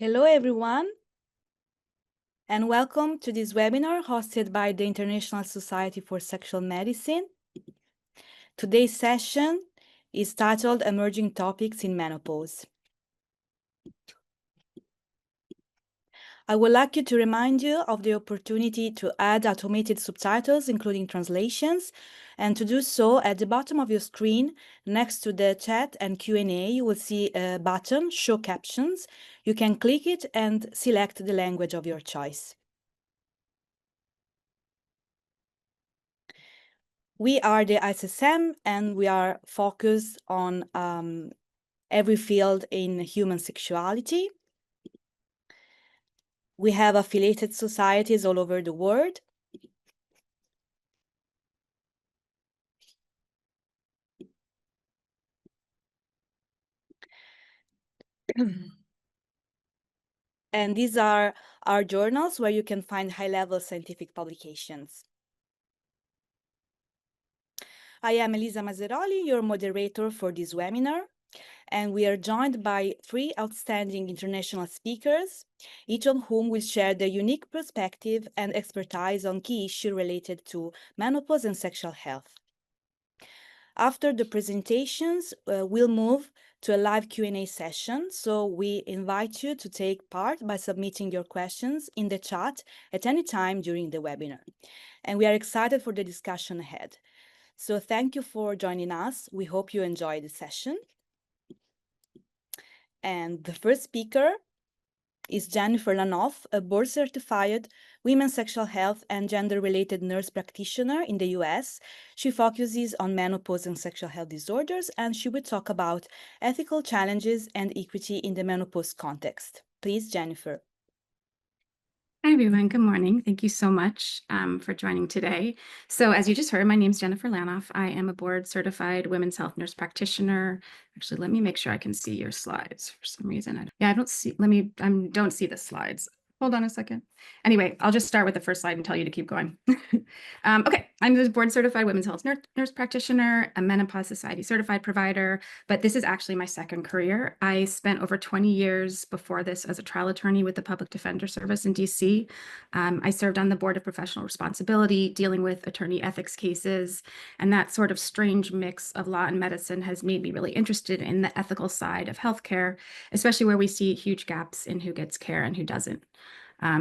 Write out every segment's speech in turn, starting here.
Hello, everyone, and welcome to this webinar hosted by the International Society for Sexual Medicine. Today's session is titled Emerging Topics in Menopause. I would like to remind you of the opportunity to add automated subtitles, including translations, and to do so at the bottom of your screen, next to the chat and Q&A, you will see a button, Show Captions. You can click it and select the language of your choice. We are the ISSM, and we are focused on every field in human sexuality. We have affiliated societies all over the world. And these are our journals where you can find high-level scientific publications. I am Elisa Mazzeroli, your moderator for this webinar, and we are joined by three outstanding international speakers, each of whom will share their unique perspective and expertise on key issues related to menopause and sexual health. After the presentations, we'll move to a live Q&A session, so we invite you to take part by submitting your questions in the chat at any time during the webinar. And we are excited for the discussion ahead. So thank you for joining us. We hope you enjoy the session. And the first speaker is Jennifer Lanoff, a board-certified women's sexual health and gender-related nurse practitioner in the US. She focuses on menopause and sexual health disorders, and she will talk about ethical challenges and equity in the menopause context. Please, Jennifer. Hi, everyone. Good morning. Thank you so much for joining today. So as you just heard, my name is Jennifer Lanoff. I am a board-certified women's health nurse practitioner. Actually, let me make sure I can see your slides for some reason. I don't see the slides. Hold on a second. Anyway, I'll just start with the first slide and tell you to keep going. Okay, I'm a board-certified women's health nurse practitioner, a Menopause Society certified provider, but this is actually my second career. I spent over 20 years before this as a trial attorney with the Public Defender Service in DC. I served on the Board of Professional Responsibility, dealing with attorney ethics cases, and that sort of strange mix of law and medicine has made me really interested in the ethical side of healthcare, especially where we see huge gaps in who gets care and who doesn't.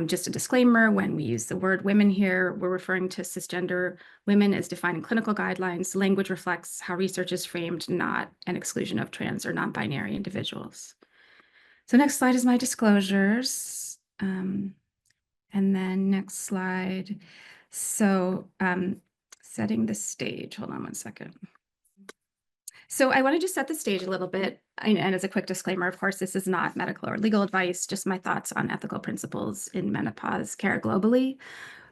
Just a disclaimer, when we use the word women here, we're referring to cisgender women as defined in clinical guidelines. Language reflects how research is framed, not an exclusion of trans or non-binary individuals. So next slide is my disclosures. And then next slide. So setting the stage, hold on one second. So I want to just set the stage a little bit. And as a quick disclaimer, of course, this is not medical or legal advice, just my thoughts on ethical principles in menopause care globally.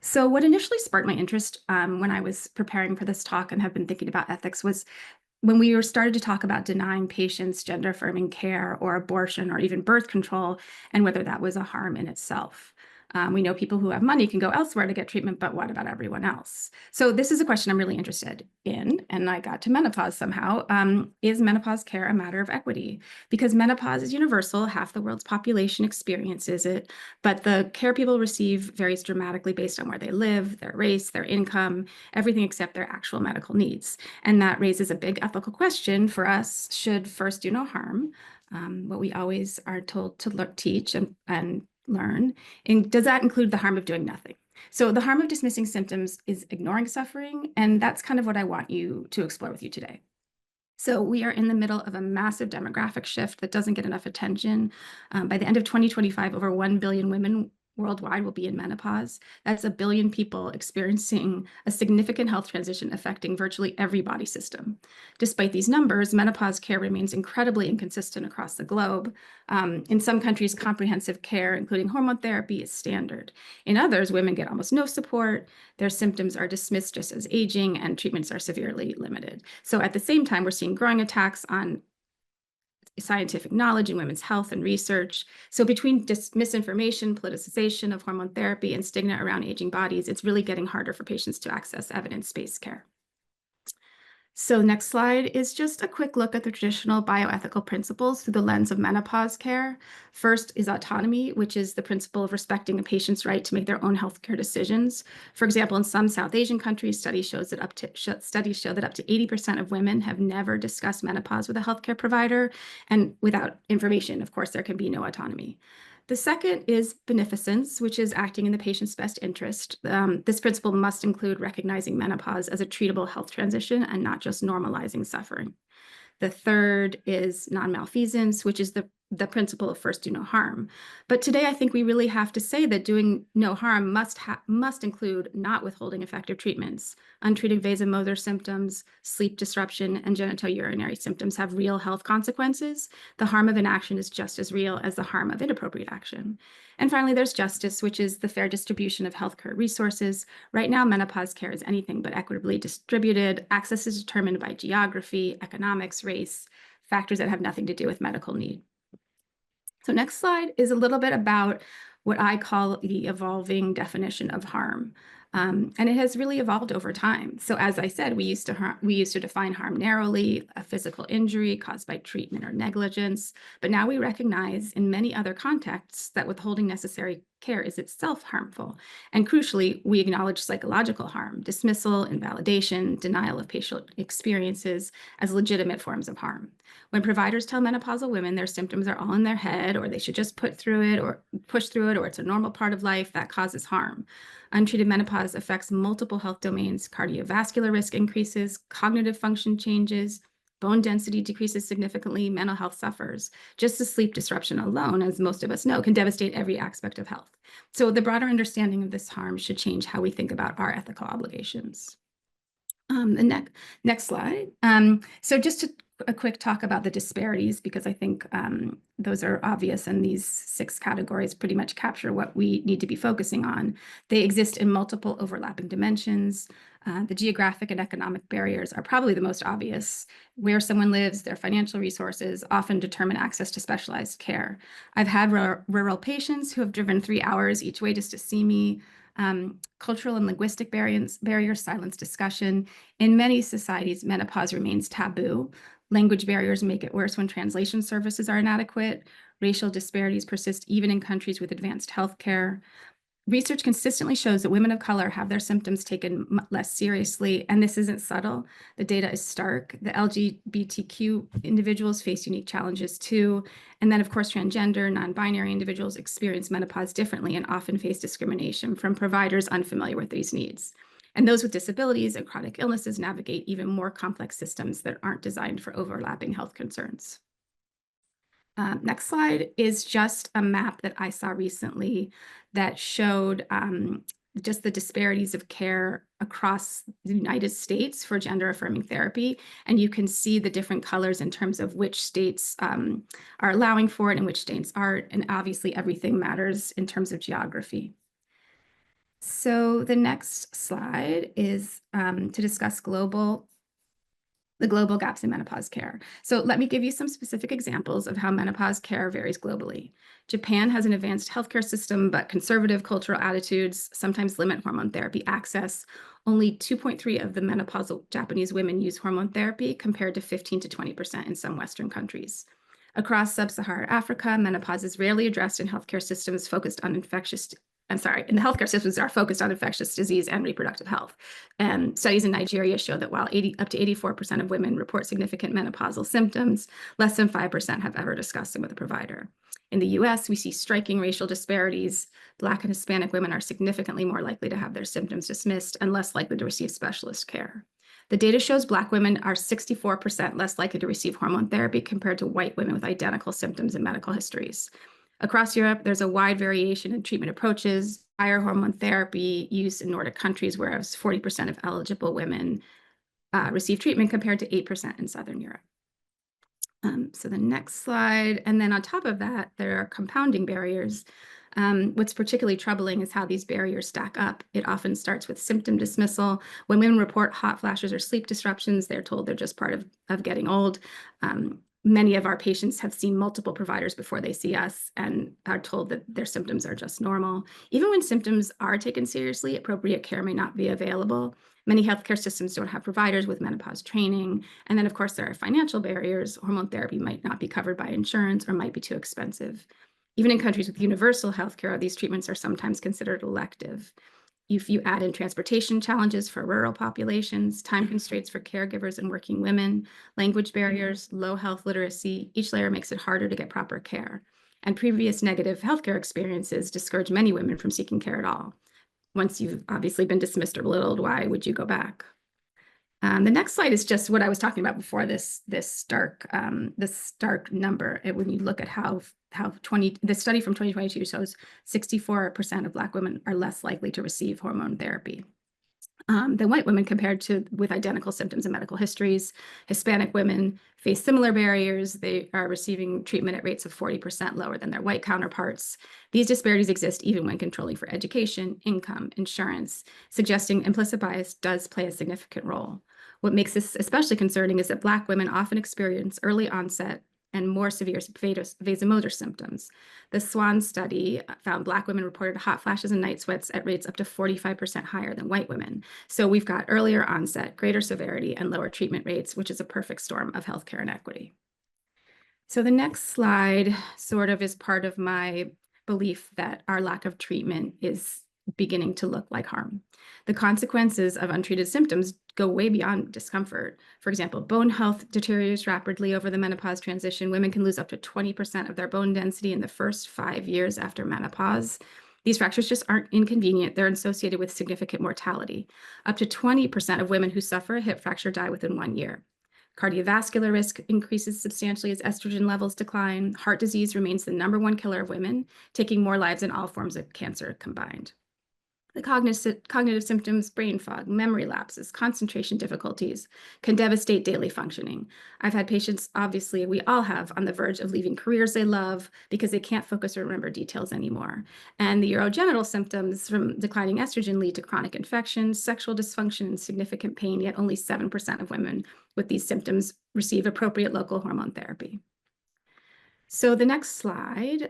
So what initially sparked my interest when I was preparing for this talk and have been thinking about ethics was when we started to talk about denying patients gender-affirming care or abortion or even birth control and whether that was a harm in itself. We know people who have money can go elsewhere to get treatment, but what about everyone else? So this is a question I'm really interested in, and I got to menopause somehow. Is menopause care a matter of equity? Because menopause is universal, half the world's population experiences it, but the care people receive varies dramatically based on where they live, their race, their income, everything except their actual medical needs. And that raises a big ethical question for us: should first do no harm, what we always are told to teach and learn, and does that include the harm of doing nothing? So the harm of dismissing symptoms is ignoring suffering, and that's kind of what I want you to explore with you today. So we are in the middle of a massive demographic shift that doesn't get enough attention. By the end of 2025, over 1 billion women worldwide will be in menopause. That's 1 billion people experiencing a significant health transition affecting virtually every body system. Despite these numbers, menopause care remains incredibly inconsistent across the globe. In some countries, comprehensive care, including hormone therapy, is standard. In others, women get almost no support. Their symptoms are dismissed just as aging, and treatments are severely limited. So at the same time, we're seeing growing attacks on scientific knowledge in women's health and research. So between misinformation, politicization of hormone therapy, and stigma around aging bodies, it's really getting harder for patients to access evidence-based care. So next slide is just a quick look at the traditional bioethical principles through the lens of menopause care. First is autonomy, which is the principle of respecting a patient's right to make their own healthcare decisions. For example, in some South Asian countries, studies show that up to 80% of women have never discussed menopause with a healthcare provider, and without information, of course, there can be no autonomy. The second is beneficence, which is acting in the patient's best interest. This principle must include recognizing menopause as a treatable health transition and not just normalizing suffering. The third is non-malfeasance, which is the principle of first do no harm. But today, I think we really have to say that doing no harm must include not withholding effective treatments. Untreated vasomotor symptoms, sleep disruption, and genitourinary symptoms have real health consequences. The harm of inaction is just as real as the harm of inappropriate action. And finally, there's justice, which is the fair distribution of healthcare resources. Right now, menopause care is anything but equitably distributed. Access is determined by geography, economics, race, factors that have nothing to do with medical need. So next slide is a little bit about what I call the evolving definition of harm. And it has really evolved over time. So as I said, we used to define harm narrowly, a physical injury caused by treatment or negligence. But now we recognize in many other contexts that withholding necessary care is itself harmful. And crucially, we acknowledge psychological harm, dismissal, invalidation, denial of patient experiences as legitimate forms of harm. When providers tell menopausal women their symptoms are all in their head, or they should just push through it, or it's a normal part of life, that causes harm. Untreated menopause affects multiple health domains. Cardiovascular risk increases, cognitive function changes, bone density decreases significantly, mental health suffers. Just the sleep disruption alone, as most of us know, can devastate every aspect of health. So the broader understanding of this harm should change how we think about our ethical obligations. The next slide. So just a quick talk about the disparities, because I think those are obvious, and these 6 categories pretty much capture what we need to be focusing on. They exist in multiple overlapping dimensions. The geographic and economic barriers are probably the most obvious. Where someone lives, their financial resources often determine access to specialized care. I've had rural patients who have driven 3 hours each way just to see me. Cultural and linguistic barriers silence discussion. In many societies, menopause remains taboo. Language barriers make it worse when translation services are inadequate. Racial disparities persist even in countries with advanced healthcare. Research consistently shows that women of color have their symptoms taken less seriously, and this isn't subtle. The data is stark. The LGBTQ individuals face unique challenges too. And then, of course, transgender, non-binary individuals experience menopause differently and often face discrimination from providers unfamiliar with these needs. And those with disabilities and chronic illnesses navigate even more complex systems that aren't designed for overlapping health concerns. Next slide is just a map that I saw recently that showed just the disparities of care across the United States for gender-affirming therapy. And you can see the different colors in terms of which states are allowing for it and which states aren't. And obviously, everything matters in terms of geography. So the next slide is to discuss the global gaps in menopause care. So let me give you some specific examples of how menopause care varies globally. Japan has an advanced healthcare system, but conservative cultural attitudes sometimes limit hormone therapy access. Only 2.3% of the menopausal Japanese women use hormone therapy, compared to 15 to 20% in some Western countries. Across sub-Saharan Africa, menopause is rarely addressed in healthcare systems focused on in the healthcare systems are focused on infectious disease and reproductive health. Studies in Nigeria show that while up to 84% of women report significant menopausal symptoms, less than 5% have ever discussed them with a provider. In the US, we see striking racial disparities. Black and Hispanic women are significantly more likely to have their symptoms dismissed and less likely to receive specialist care. The data shows Black women are 64% less likely to receive hormone therapy compared to white women with identical symptoms and medical histories. Across Europe, there's a wide variation in treatment approaches, higher hormone therapy use in Nordic countries, whereas 40% of eligible women receive treatment compared to 8% in Southern Europe. So the next slide, and then on top of that, there are compounding barriers. What's particularly troubling is how these barriers stack up. It often starts with symptom dismissal. When women report hot flashes or sleep disruptions, they're told they're just part of getting old. Many of our patients have seen multiple providers before they see us and are told that their symptoms are just normal. Even when symptoms are taken seriously, appropriate care may not be available. Many healthcare systems don't have providers with menopause training. And then, of course, there are financial barriers. Hormone therapy might not be covered by insurance or might be too expensive. Even in countries with universal healthcare, these treatments are sometimes considered elective. If you add in transportation challenges for rural populations, time constraints for caregivers and working women, language barriers, low health literacy, each layer makes it harder to get proper care. And previous negative healthcare experiences discourage many women from seeking care at all. Once you've obviously been dismissed or belittled, why would you go back? The next slide is just what I was talking about before, this stark number. When you look at the study from 2022 shows 64% of Black women are less likely to receive hormone therapy than white women compared to with identical symptoms and medical histories. Hispanic women face similar barriers. They are receiving treatment at rates of 40% lower than their white counterparts. These disparities exist even when controlling for education, income, insurance, suggesting implicit bias does play a significant role. What makes this especially concerning is that Black women often experience early onset and more severe vasomotor symptoms. The SWAN study found Black women reported hot flashes and night sweats at rates up to 45% higher than white women. So we've got earlier onset, greater severity, and lower treatment rates, which is a perfect storm of healthcare inequity. So the next slide sort of is part of my belief that our lack of treatment is beginning to look like harm. The consequences of untreated symptoms go way beyond discomfort. For example, bone health deteriorates rapidly over the menopause transition. Women can lose up to 20% of their bone density in the first 5 years after menopause. These fractures just aren't inconvenient. They're associated with significant mortality. Up to 20% of women who suffer a hip fracture die within 1 year. Cardiovascular risk increases substantially as estrogen levels decline. Heart disease remains the #1 killer of women, taking more lives than all forms of cancer combined. The cognitive symptoms, brain fog, memory lapses, concentration difficulties can devastate daily functioning. I've had patients, obviously, we all have, on the verge of leaving careers they love because they can't focus or remember details anymore. And the urogenital symptoms from declining estrogen lead to chronic infections, sexual dysfunction, and significant pain, yet only 7% of women with these symptoms receive appropriate local hormone therapy. So the next slide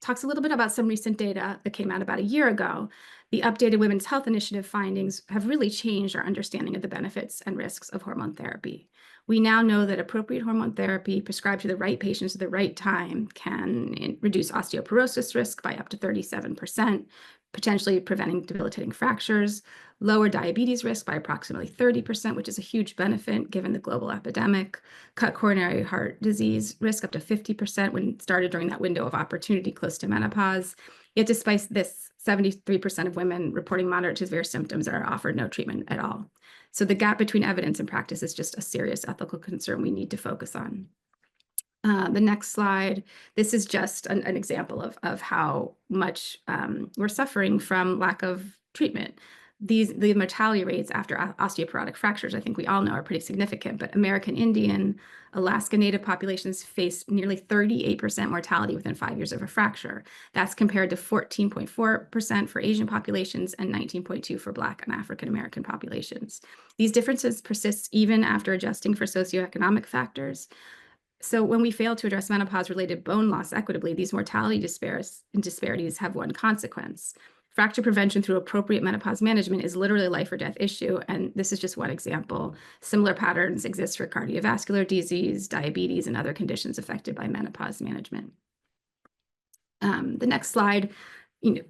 talks a little bit about some recent data that came out about a year ago. The updated Women's Health Initiative findings have really changed our understanding of the benefits and risks of hormone therapy. We now know that appropriate hormone therapy prescribed to the right patients at the right time can reduce osteoporosis risk by up to 37%, potentially preventing debilitating fractures, lower diabetes risk by approximately 30%, which is a huge benefit given the global epidemic, cut coronary heart disease risk up to 50% when started during that window of opportunity close to menopause. Yet despite this, 73% of women reporting moderate to severe symptoms are offered no treatment at all. So the gap between evidence and practice is just a serious ethical concern we need to focus on. The next slide, this is just an example of how much we're suffering from lack of treatment. The mortality rates after osteoporotic fractures, I think we all know, are pretty significant, but American Indian, Alaska Native populations face nearly 38% mortality within 5 years of a fracture. That's compared to 14.4% for Asian populations and 19.2% for Black and African American populations. These differences persist even after adjusting for socioeconomic factors. So when we fail to address menopause-related bone loss equitably, these mortality disparities have one consequence. Fracture prevention through appropriate menopause management is literally a life or death issue, and this is just one example. Similar patterns exist for cardiovascular disease, diabetes, and other conditions affected by menopause management. The next slide,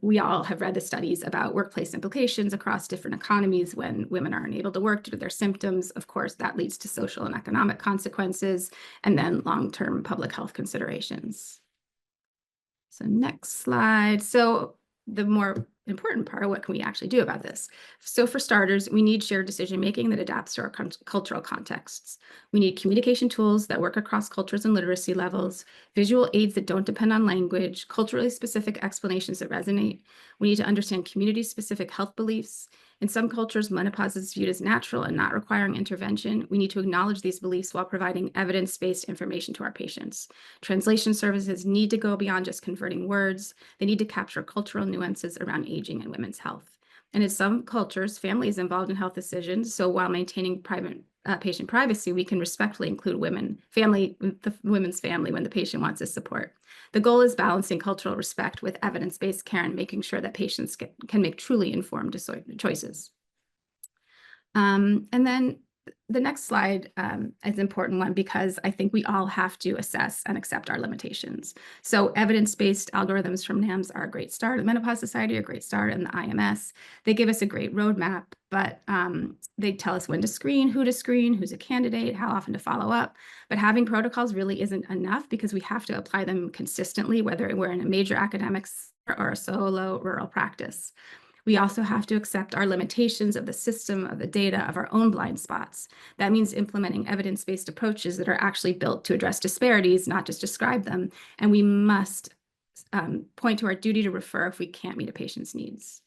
we all have read the studies about workplace implications across different economies when women are unable to work due to their symptoms. Of course, that leads to social and economic consequences, and then long-term public health considerations. So next slide. So the more important part, what can we actually do about this? So for starters, we need shared decision-making that adapts to our cultural contexts. We need communication tools that work across cultures and literacy levels, visual aids that don't depend on language, culturally specific explanations that resonate. We need to understand community-specific health beliefs. In some cultures, menopause is viewed as natural and not requiring intervention. We need to acknowledge these beliefs while providing evidence-based information to our patients. Translation services need to go beyond just converting words. They need to capture cultural nuances around aging and women's health. And in some cultures, family is involved in health decisions. So while maintaining patient privacy, we can respectfully include the women's family when the patient wants this support. The goal is balancing cultural respect with evidence-based care and making sure that patients can make truly informed choices. And then the next slide is an important one because I think we all have to assess and accept our limitations. So evidence-based algorithms from NAMS are a great start. The Menopause Society are a great start, and the IMS. They give us a great roadmap, but they tell us when to screen, who's a candidate, how often to follow up. But having protocols really isn't enough because we have to apply them consistently, whether we're in a major academics or a solo rural practice. We also have to accept our limitations of the system, of the data, of our own blind spots. That means implementing evidence-based approaches that are actually built to address disparities, not just describe them. And we must point to our duty to refer if we can't meet a patient's needs.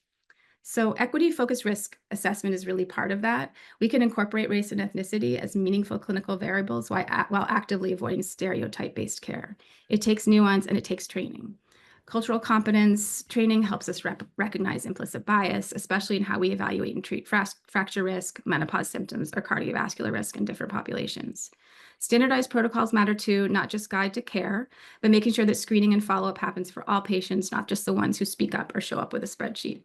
So equity-focused risk assessment is really part of that. We can incorporate race and ethnicity as meaningful clinical variables while actively avoiding stereotype-based care. It takes nuance and it takes training. Cultural competence training helps us recognize implicit bias, especially in how we evaluate and treat fracture risk, menopause symptoms, or cardiovascular risk in different populations. Standardized protocols matter too, not just guide to care, but making sure that screening and follow-up happens for all patients, not just the ones who speak up or show up with a spreadsheet.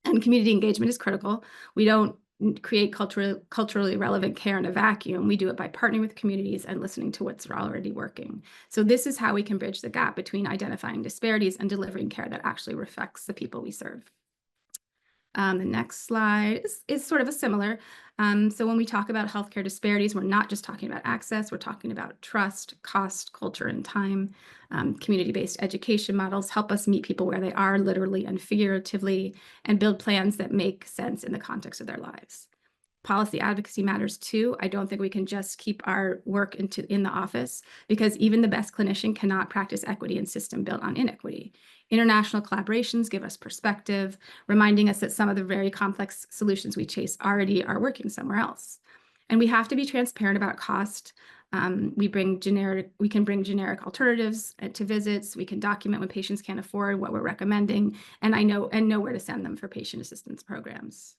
And community engagement is critical. We don't create culturally relevant care in a vacuum. We do it by partnering with communities and listening to what's already working. So this is how we can bridge the gap between identifying disparities and delivering care that actually reflects the people we serve. The next slide is sort of a similar. So when we talk about healthcare disparities, we're not just talking about access, we're talking about trust, cost, culture, and time. Community-based education models help us meet people where they are, literally and figuratively, and build plans that make sense in the context of their lives. Policy advocacy matters too. I don't think we can just keep our work in the office because even the best clinician cannot practice equity in system built on inequity. International collaborations give us perspective, reminding us that some of the very complex solutions we chase already are working somewhere else. And we have to be transparent about cost. We can bring generic alternatives to visits. We can document when patients can't afford what we're recommending, and know where to send them for patient assistance programs.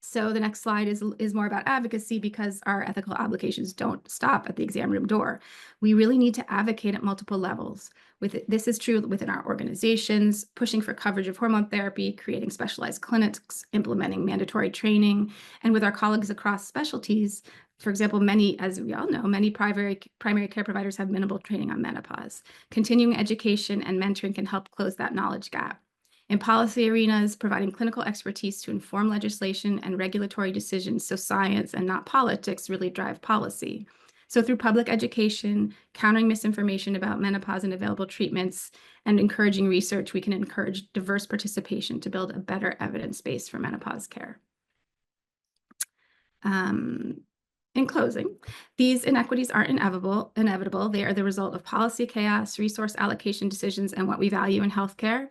So the next slide is more about advocacy because our ethical obligations don't stop at the exam room door. We really need to advocate at multiple levels. This is true within our organizations, pushing for coverage of hormone therapy, creating specialized clinics, implementing mandatory training, and with our colleagues across specialties. For example, as we all know, many primary care providers have minimal training on menopause. Continuing education and mentoring can help close that knowledge gap. In policy arenas, providing clinical expertise to inform legislation and regulatory decisions so science and not politics really drive policy. So through public education, countering misinformation about menopause and available treatments, and encouraging research, we can encourage diverse participation to build a better evidence base for menopause care. In closing, these inequities aren't inevitable. They are the result of policy chaos, resource allocation decisions, and what we value in healthcare.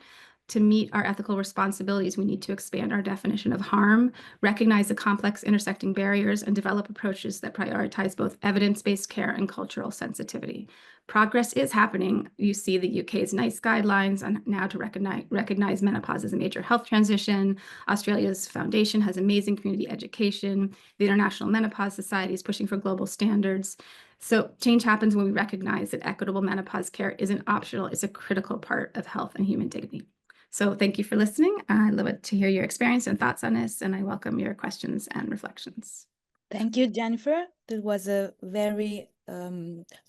To meet our ethical responsibilities, we need to expand our definition of harm, recognize the complex intersecting barriers, and develop approaches that prioritize both evidence-based care and cultural sensitivity. Progress is happening. You see the UK's NICE guidelines on now to recognize menopause as a major health transition. Australia's foundation has amazing community education. The International Menopause Society is pushing for global standards. So change happens when we recognize that equitable menopause care isn't optional, it's a critical part of health and human dignity. So thank you for listening. I'd love to hear your experience and thoughts on this, and I welcome your questions and reflections. Thank you, Jennifer. That was a very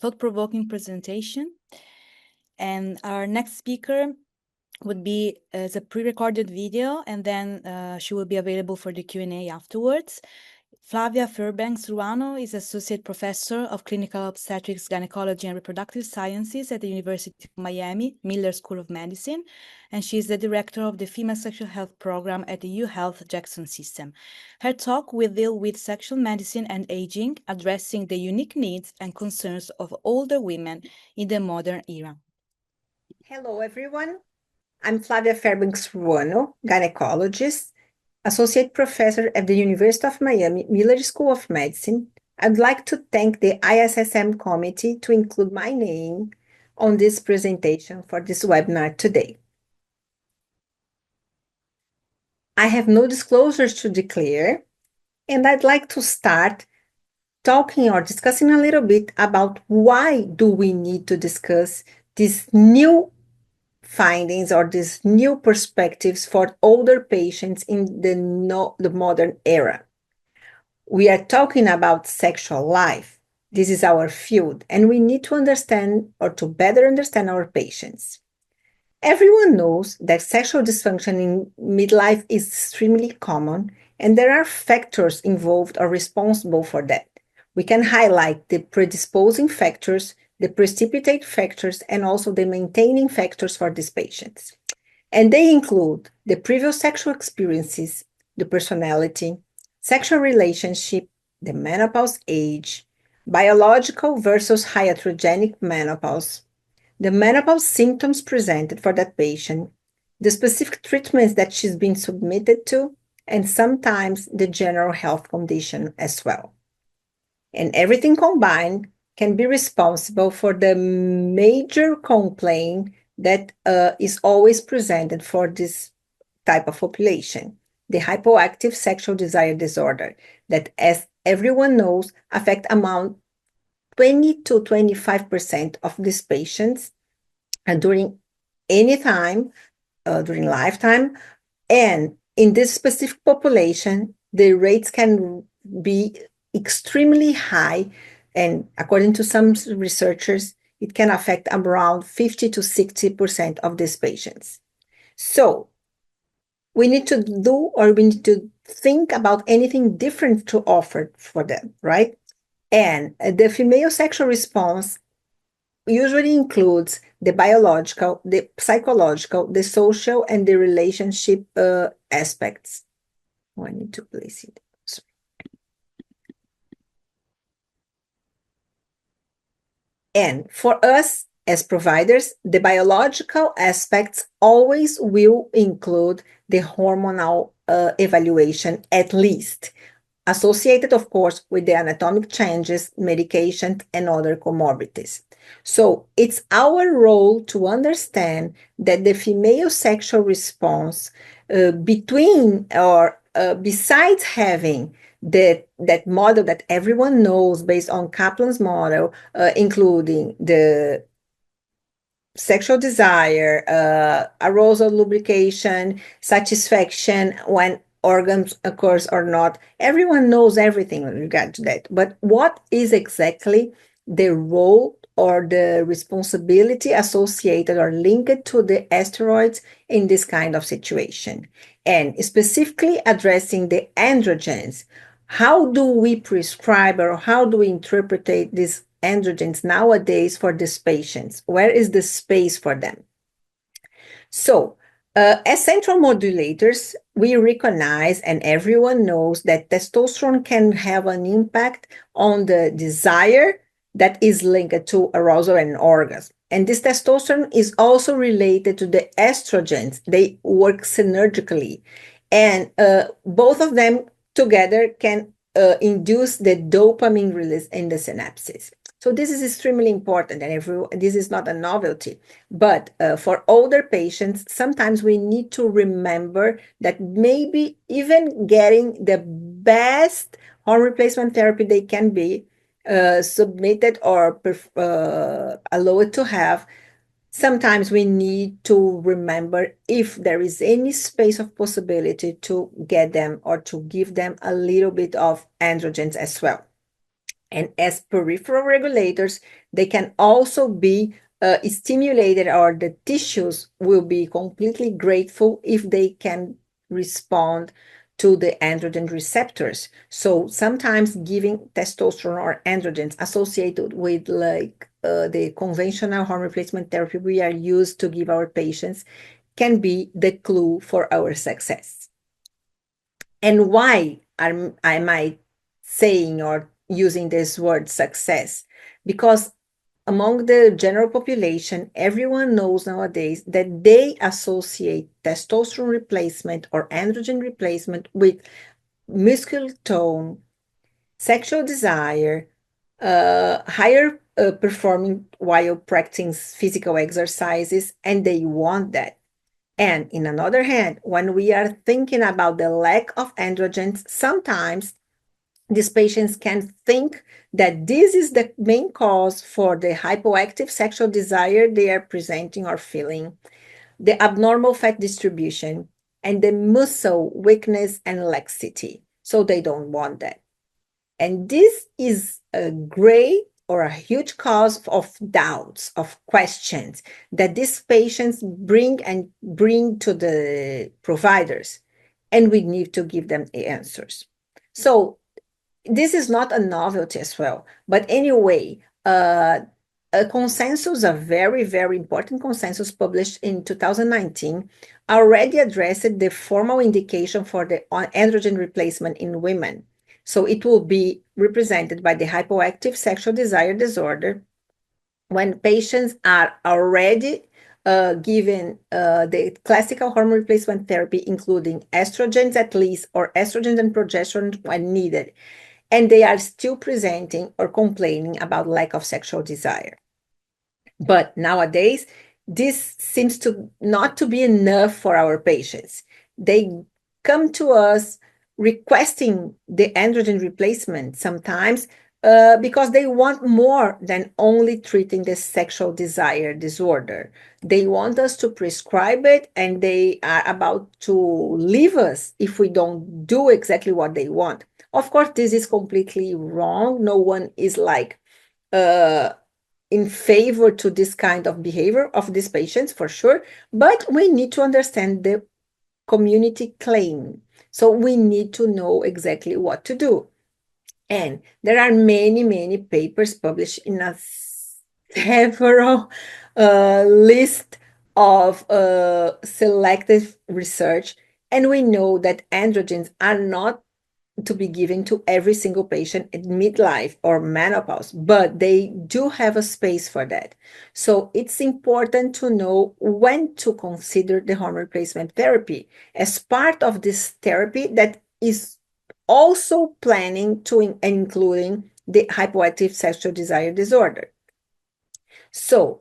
thought-provoking presentation. And our next speaker would be as a pre-recorded video, and then she will be available for the Q&A afterwards. Flavia Fairbanks Ruano is Associate Professor of Clinical Obstetrics, Gynecology, and Reproductive Sciences at the University of Miami Miller School of Medicine, and she is the Director of the Female Sexual Health Program at the UHealth Jackson System. Her talk will deal with sexual medicine and aging, addressing the unique needs and concerns of older women in the modern era. Hello, everyone. I'm Flavia Fairbanks Ruano, gynecologist, Associate Professor at the University of Miami Miller School of Medicine. I'd like to thank the ISSM committee to include my name on this presentation for this webinar today. I have no disclosures to declare, and I'd like to start talking or discussing a little bit about why do we need to discuss these new findings or these new perspectives for older patients in the modern era. We are talking about sexual life. This is our field, and we need to understand or to better understand our patients. Everyone knows that sexual dysfunction in midlife is extremely common, and there are factors involved or responsible for that. We can highlight the predisposing factors, the precipitate factors, and also the maintaining factors for these patients. And they include the previous sexual experiences, the personality, sexual relationship, the menopause age, biological versus iatrogenic menopause, the menopause symptoms presented for that patient, the specific treatments that she's been submitted to, and sometimes the general health condition as well. And everything combined can be responsible for the major complaint that is always presented for this type of population, the hypoactive sexual desire disorder, that, as everyone knows, affect among 20 to 25% of these patients during any time, during lifetime. And in this specific population, the rates can be extremely high. And according to some researchers, it can affect around 50 to 60% of these patients. So we need to do, or we need to think about anything different to offer for them, right? And the female sexual response usually includes the biological, the psychological, the social, and the relationship aspects. Oh, I need to place it. Sorry. And for us as providers, the biological aspects always will include the hormonal evaluation, at least, associated, of course, with the anatomic changes, medication, and other comorbidities. So it's our role to understand that the female sexual response between or besides having that model that everyone knows based on Kaplan's model, including the sexual desire, arousal, lubrication, satisfaction when organs occurs or not. Everyone knows everything in regard to that. But what is exactly the role or the responsibility associated or linked to the steroids in this kind of situation? And specifically addressing the androgens, how do we prescribe or how do we interpret these androgens nowadays for these patients? Where is the space for them? So, as central modulators, we recognize and everyone knows that testosterone can have an impact on the desire that is linked to arousal and orgasm. And this testosterone is also related to the estrogens. They work synergically. And both of them together can induce the dopamine release in the synapses. So this is extremely important, and this is not a novelty. But for older patients, sometimes we need to remember that maybe even getting the best hormone replacement therapy they can be submitted or allowed to have, sometimes we need to remember if there is any space of possibility to get them or to give them a little bit of androgens as well. And as peripheral regulators, they can also be stimulated, or the tissues will be completely grateful if they can respond to the androgen receptors. So sometimes giving testosterone or androgens associated with the conventional hormone replacement therapy we are used to give our patients can be the clue for our success. And why am I saying or using this word success? Because among the general population, everyone knows nowadays that they associate testosterone replacement or androgen replacement with muscular tone, sexual desire, higher performing while practicing physical exercises, and they want that. And in another hand, when we are thinking about the lack of androgens, sometimes these patients can think that this is the main cause for the hypoactive sexual desire they are presenting or feeling, the abnormal fat distribution, and the muscle weakness and laxity. So they don't want that. And this is a great or a huge cause of doubts, of questions that these patients bring to the providers, and we need to give them the answers. So this is not a novelty as well, but anyway, a consensus, a very, very important consensus published in 2019, already addressed the formal indication for the androgen replacement in women. So it will be represented by the hypoactive sexual desire disorder when patients are already given the classical hormone replacement therapy, including estrogens at least, or estrogens and progesterone when needed, and they are still presenting or complaining about lack of sexual desire. But nowadays, this seems to not to be enough for our patients. They come to us requesting the androgen replacement sometimes because they want more than only treating the sexual desire disorder. They want us to prescribe it, and they are about to leave us if we don't do exactly what they want. Of course, this is completely wrong. No one is like uh, in favor to this kind of behavior of these patients, for sure, but we need to understand the community claim. So we need to know exactly what to do. And there are many, many papers published in a several list of selective research. And we know that androgens are not to be given to every single patient at midlife or menopause, but they do have a space for that. So it's important to know when to consider the hormone replacement therapy as part of this therapy that is also planning to including the hypoactive sexual desire disorder. So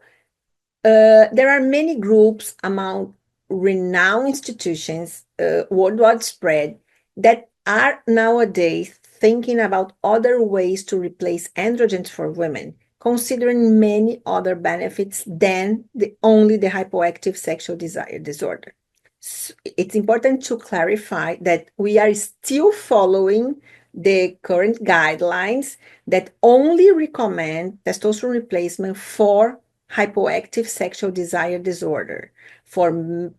there are many groups among renowned institutions worldwide spread that are nowadays thinking about other ways to replace androgens for women, considering many other benefits than only the hypoactive sexual desire disorder. So it's important to clarify that we are still following the current guidelines that only recommend testosterone replacement for hypoactive sexual desire disorder for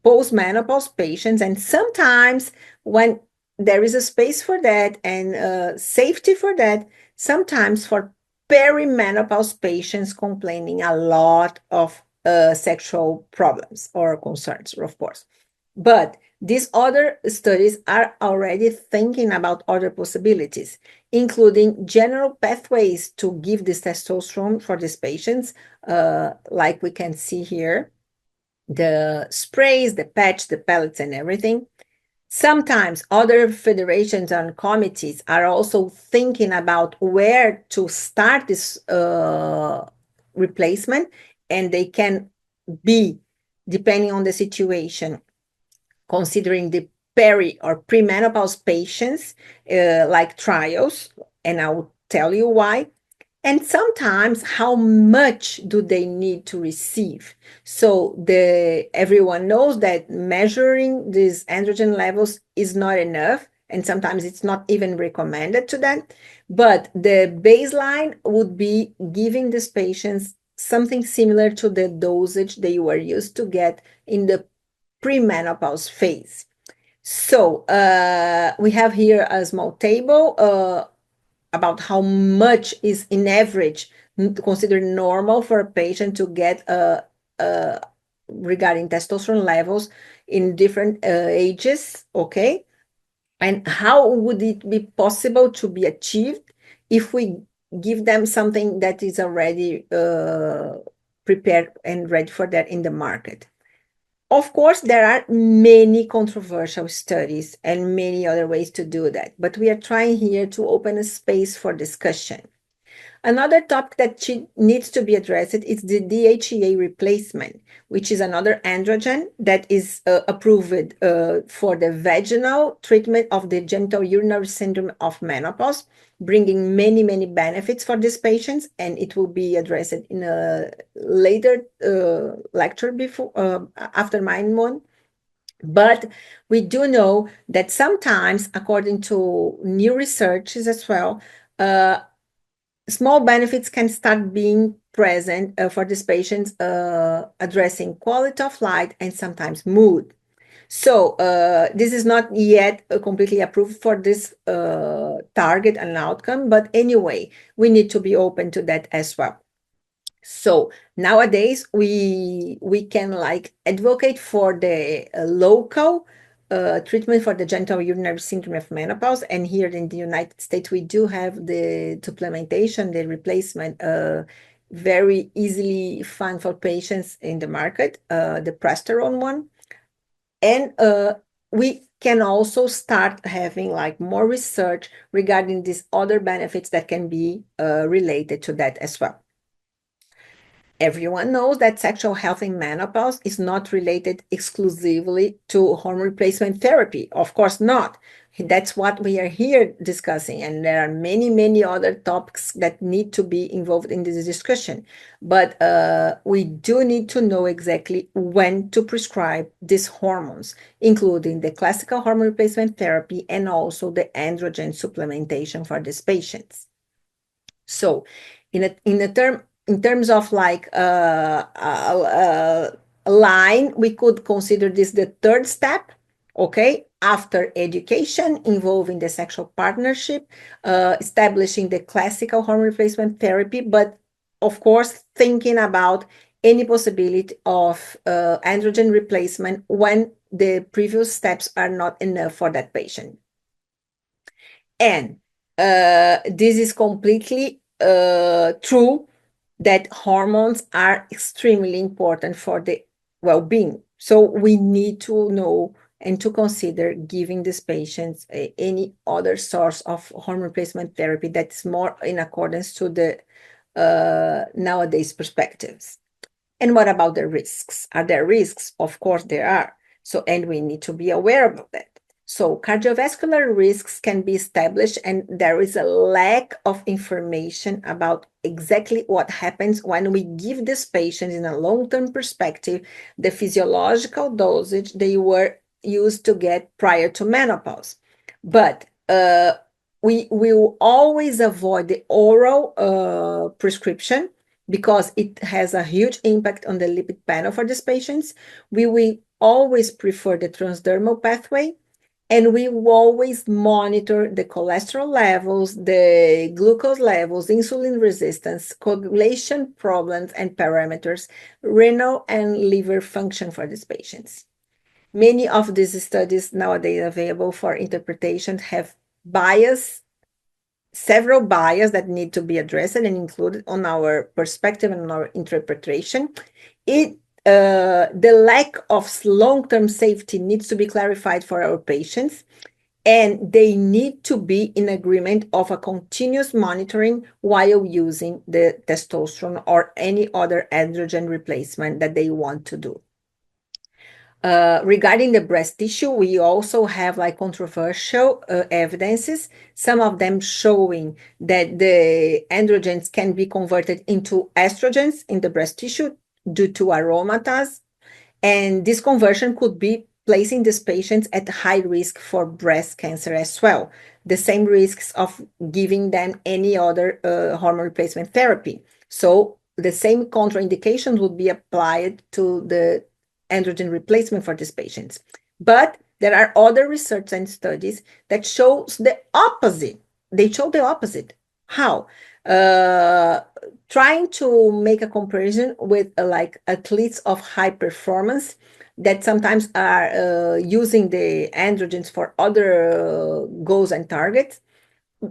postmenopause patients, and sometimes when there is a space for that and safety for that, sometimes for perimenopause patients complaining a lot of sexual problems or concerns, of course. But these other studies are already thinking about other possibilities, including general pathways to give this testosterone for these patients, like we can see here, the sprays, the patch, the pellets, and everything. Sometimes other federations and committees are also thinking about where to start this replacement, and they can be, depending on the situation, considering the peri or premenopause patients, like trials, and I will tell you why. And sometimes how much do they need to receive? So everyone knows that measuring these androgen levels is not enough, and sometimes it's not even recommended to them. But the baseline would be giving these patients something similar to the dosage they were used to get in the premenopause phase. So we have here a small table about how much is in average considered normal for a patient to get regarding testosterone levels in different ages, okay? And how would it be possible to be achieved if we give them something that is already prepared and ready for that in the market? Of course, there are many controversial studies and many other ways to do that, but we are trying here to open a space for discussion. Another topic that needs to be addressed is the DHEA replacement, which is another androgen that is approved for the vaginal treatment of the genital urinary syndrome of menopause, bringing many, many benefits for these patients, and it will be addressed in a later lecture after mine one. But we do know that sometimes, according to new researches as well, small benefits can start being present for these patients, addressing quality of life and sometimes mood. So this is not yet completely approved for this target and outcome, but anyway, we need to be open to that as well. So nowadays we can like advocate for the local treatment for the genital urinary syndrome of menopause, and here in the United States we do have the supplementation, the replacement, very easily found for patients in the market, the progesterone one, and we can also start having like more research regarding these other benefits that can be related to that as well. Everyone knows that sexual health in menopause is not related exclusively to hormone replacement therapy. Of course not. That's what we are here discussing. And there are many, many other topics that need to be involved in this discussion. But we do need to know exactly when to prescribe these hormones, including the classical hormone replacement therapy and also the androgen supplementation for these patients. So in terms of like a line, we could consider this the third step, okay? After education involving the sexual partnership, establishing the classical hormone replacement therapy, but of course, thinking about any possibility of androgen replacement when the previous steps are not enough for that patient. And this is completely true that hormones are extremely important for the well-being. So we need to know and to consider giving these patients any other source of hormone replacement therapy that's more in accordance to the nowadays perspectives. And what about the risks? Are there risks? Of course there are. So, and we need to be aware of that. So cardiovascular risks can be established, and there is a lack of information about exactly what happens when we give these patients in a long-term perspective the physiological dosage they were used to get prior to menopause. But we will always avoid the oral prescription because it has a huge impact on the lipid panel for these patients. We will always prefer the transdermal pathway, and we will always monitor the cholesterol levels, the glucose levels, insulin resistance, coagulation problems and parameters, renal and liver function for these patients. Many of these studies nowadays available for interpretation have several bias that need to be addressed and included on our perspective and our interpretation. The lack of long-term safety needs to be clarified for our patients, and they need to be in agreement of a continuous monitoring while using the testosterone or any other androgen replacement that they want to do. Regarding the breast tissue, we also have like controversial evidences, some of them showing that the androgens can be converted into estrogens in the breast tissue due to aromatase, and this conversion could be placing these patients at high risk for breast cancer as well, the same risks of giving them any other hormone replacement therapy. So the same contraindications would be applied to the androgen replacement for these patients. But there are other research and studies that shows the opposite. They show the opposite. How? Trying to make a comparison with like athletes of high performance that sometimes are using the androgens for other goals and targets,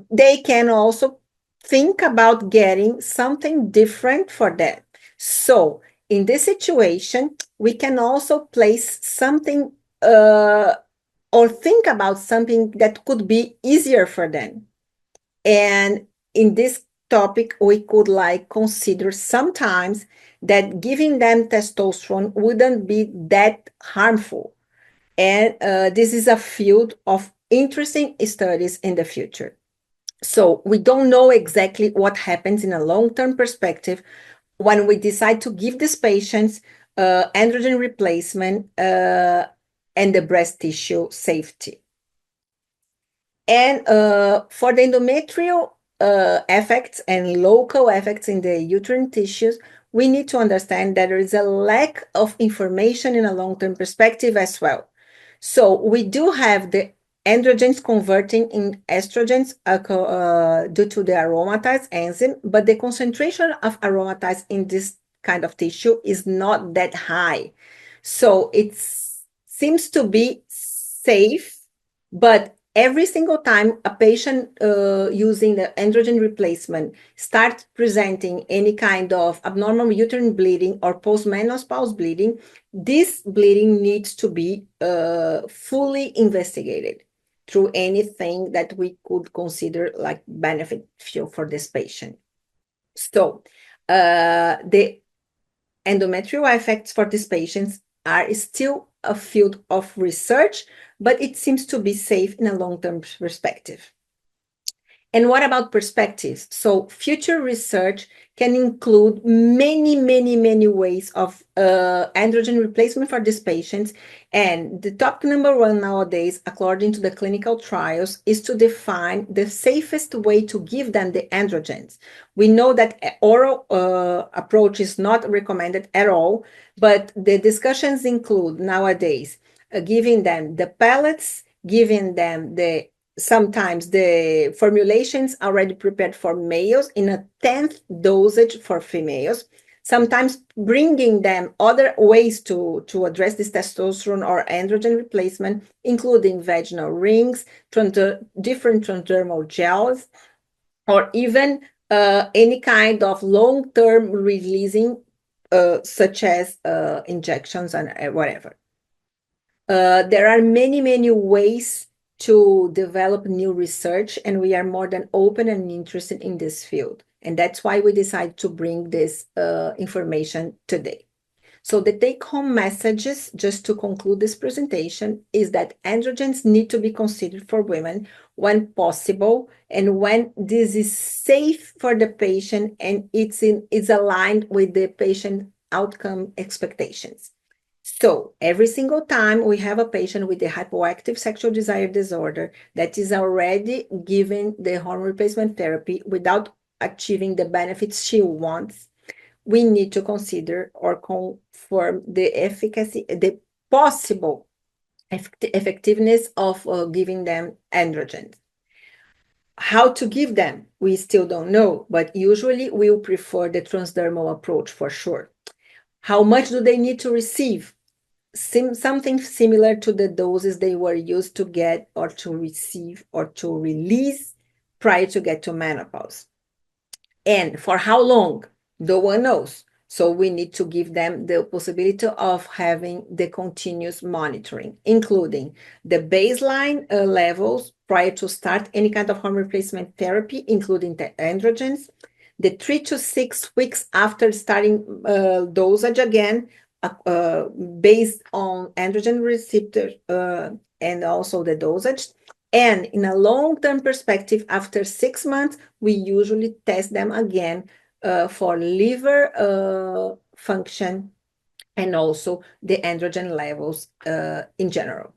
they can also think about getting something different for that. So in this situation, we can also place something or think about something that could be easier for them. And in this topic, we could like consider sometimes that giving them testosterone wouldn't be that harmful. And this is a field of interesting studies in the future. So we don't know exactly what happens in a long-term perspective when we decide to give these patients androgen replacement and the breast tissue safety. And for the endometrial effects and local effects in the uterine tissues, we need to understand that there is a lack of information in a long-term perspective as well. So we do have the androgens converting in estrogens due to the aromatase enzyme, but the concentration of aromatase in this kind of tissue is not that high. So it seems to be safe, but every single time a patient using the androgen replacement starts presenting any kind of abnormal uterine bleeding or postmenopausal bleeding, this bleeding needs to be fully investigated through anything that we could consider like beneficial for this patient. So the endometrial effects for these patients are still a field of research, but it seems to be safe in a long-term perspective. And what about perspectives? So future research can include many ways of androgen replacement for these patients. And the top number one nowadays, according to the clinical trials, is to define the safest way to give them the androgens. We know that oral approach is not recommended at all, but the discussions include nowadays giving them the pellets, giving them sometimes the formulations already prepared for males in a 10th dosage for females, sometimes bringing them other ways to address this testosterone or androgen replacement, including vaginal rings, different transdermal gels, or even any kind of long-term releasing, such as injections and whatever. There are many ways to develop new research, and we are more than open and interested in this field. And that's why we decided to bring this information today. So the take-home messages, just to conclude this presentation, is that androgens need to be considered for women when possible and when this is safe for the patient and it's aligned with the patient outcome expectations. So every single time we have a patient with a hypoactive sexual desire disorder that is already given the hormone replacement therapy without achieving the benefits she wants, we need to consider or confirm the efficacy, the possible effectiveness of giving them androgens. How to give them, we still don't know, but usually we'll prefer the transdermal approach for sure. How much do they need to receive? Something similar to the doses they were used to get or to receive or to release prior to get to menopause. And for how long? No one knows. So we need to give them the possibility of having the continuous monitoring, including the baseline levels prior to start any kind of hormone replacement therapy, including the androgens, the 3 to 6 weeks after starting dosage again, based on androgen receptor and also the dosage. And in a long-term perspective, after 6 months, we usually test them again for liver function and also the androgen levels in general.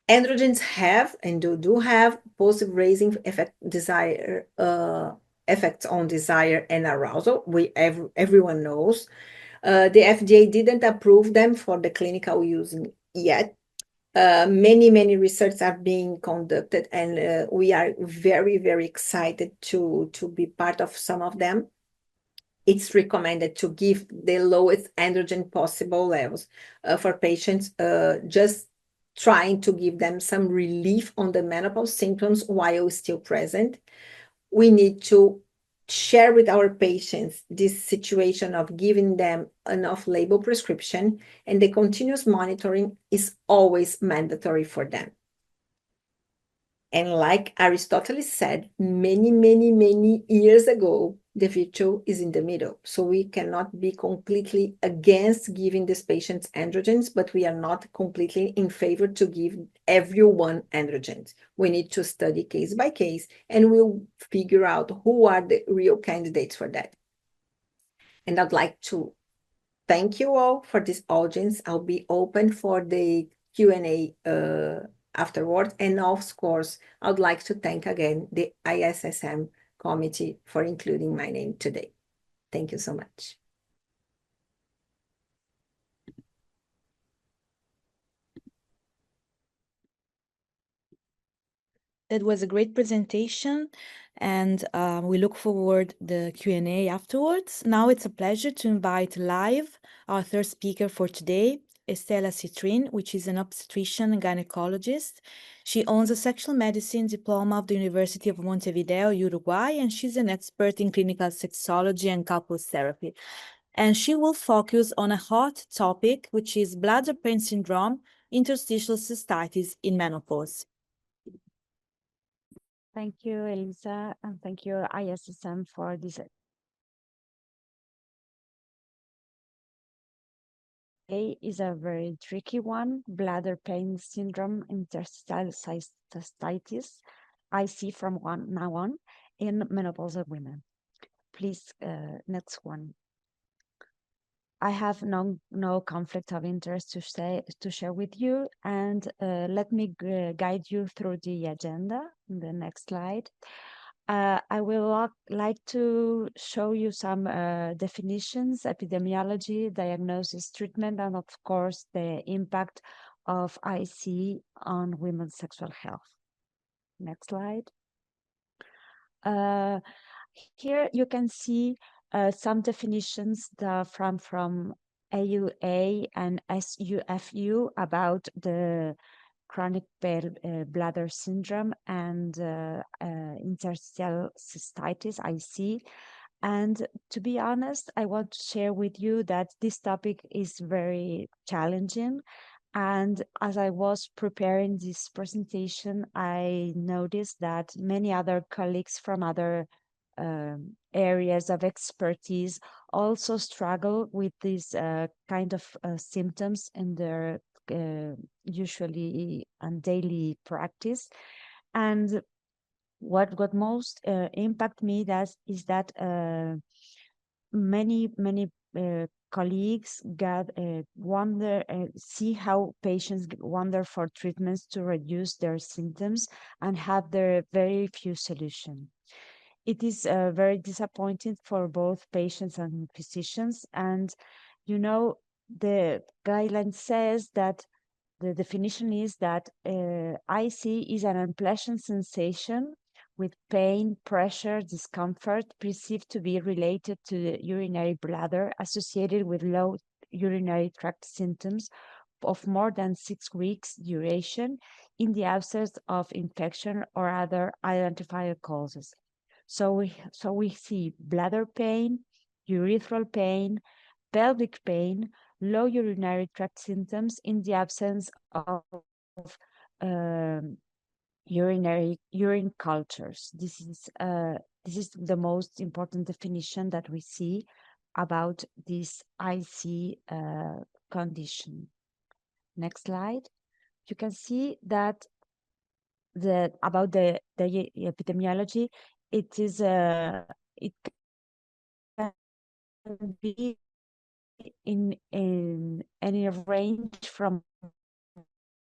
Androgens have and do have positive raising effects on desire and arousal. Everyone knows. The FDA didn't approve them for the clinical use yet. Many research are being conducted, and we are very excited to be part of some of them. It's recommended to give the lowest androgen possible levels for patients, just trying to give them some relief on the menopause symptoms while still present. We need to share with our patients this situation of giving them an off-label prescription, and the continuous monitoring is always mandatory for them. And like Aristotle said many years ago, the future is in the middle. So we cannot be completely against giving these patients androgens, but we are not completely in favor to give everyone androgens. We need to study case by case, and we'll figure out who are the real candidates for that. And I'd like to thank you all for this audience. I'll be open for the Q&A afterwards. And of course, I'd like to thank again the ISSM committee for including my name today. Thank you so much. That was a great presentation, and we look forward the Q&A afterwards. Now it's a pleasure to invite live our third speaker for today, Estela Citrin, which is an obstetrician and gynecologist. She owns a sexual medicine diploma of the University of Montevideo, Uruguay, and she's an expert in clinical sexology and couples therapy. And she will focus on a hot topic, which is bladder pain syndrome, interstitial cystitis in menopause. Thank you, Elisa, and thank you, ISSM, for this. A is a very tricky one, bladder pain syndrome, interstitial cystitis, IC from now on, in menopausal women. Please, next one. I have no conflict of interest to share with you, and let me guide you through the agenda. The next slide. I will like to show you some definitions, epidemiology, diagnosis, treatment, and of course the impact of IC on women's sexual health. Next slide. Here you can see some definitions from AUA and SUFU about the chronic bladder syndrome and interstitial cystitis, IC. And to be honest, I want to share with you that this topic is very challenging. And as I was preparing this presentation, I noticed that many other colleagues from other areas of expertise also struggle with these kind of symptoms in their usually and daily practice. And what most impact me is that many colleagues see how patients wander for treatments to reduce their symptoms and have their very few solutions. It is very disappointing for both patients and physicians. And, you know, the guideline says that the definition is that IC is an unpleasant sensation with pain, pressure, discomfort perceived to be related to the urinary bladder associated with low urinary tract symptoms of more than 6 weeks duration in the absence of infection or other identified causes. So we see bladder pain, urethral pain, pelvic pain, low urinary tract symptoms in the absence of urine cultures. This is the most important definition that we see about this IC condition. Next slide. You can see that about the epidemiology, it can be in any range from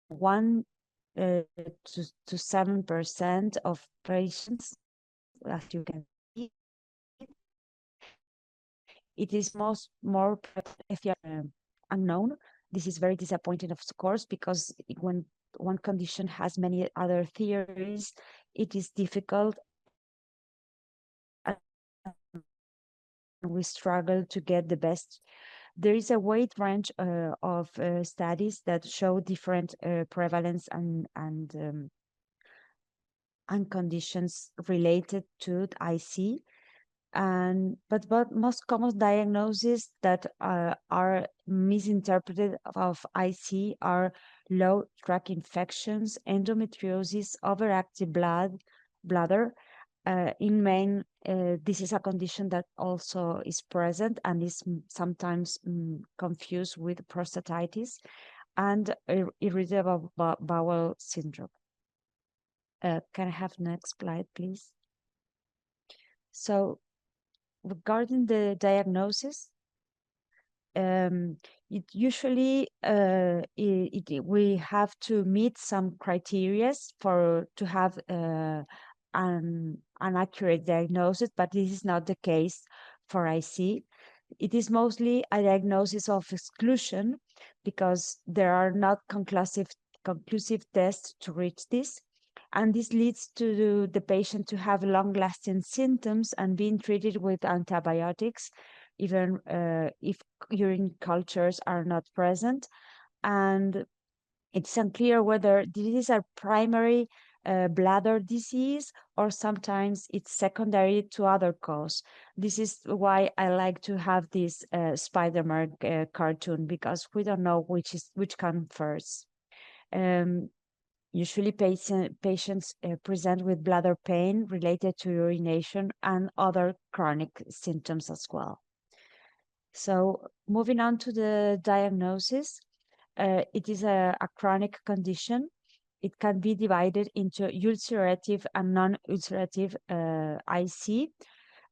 1 to 7% of patients, as you can see. It is more unknown. This is very disappointing, of course, because when one condition has many other theories, it is difficult. We struggle to get the best. There is a wide range of studies that show different prevalence and conditions related to IC. But most common diagnoses that are misinterpreted of IC are low tract infections, endometriosis, overactive bladder. In men, this is a condition that also is present and is sometimes confused with prostatitis and irritable bowel syndrome. Can I have next slide, please? So regarding the diagnosis, it usually we have to meet some criteria to have an an accurate diagnosis, but this is not the case for IC. It is mostly a diagnosis of exclusion because there are not conclusive tests to reach this. And this leads to the patient to have long-lasting symptoms and being treated with antibiotics, even if urine cultures are not present. And it's unclear whether this is a primary bladder disease or sometimes it's secondary to other cause. This is why I like to have this Spider-Man cartoon, because we don't know which comes first. Usually patients present with bladder pain related to urination and other chronic symptoms as well. So moving on to the diagnosis, it is a chronic condition. It can be divided into ulcerative and non-ulcerative IC,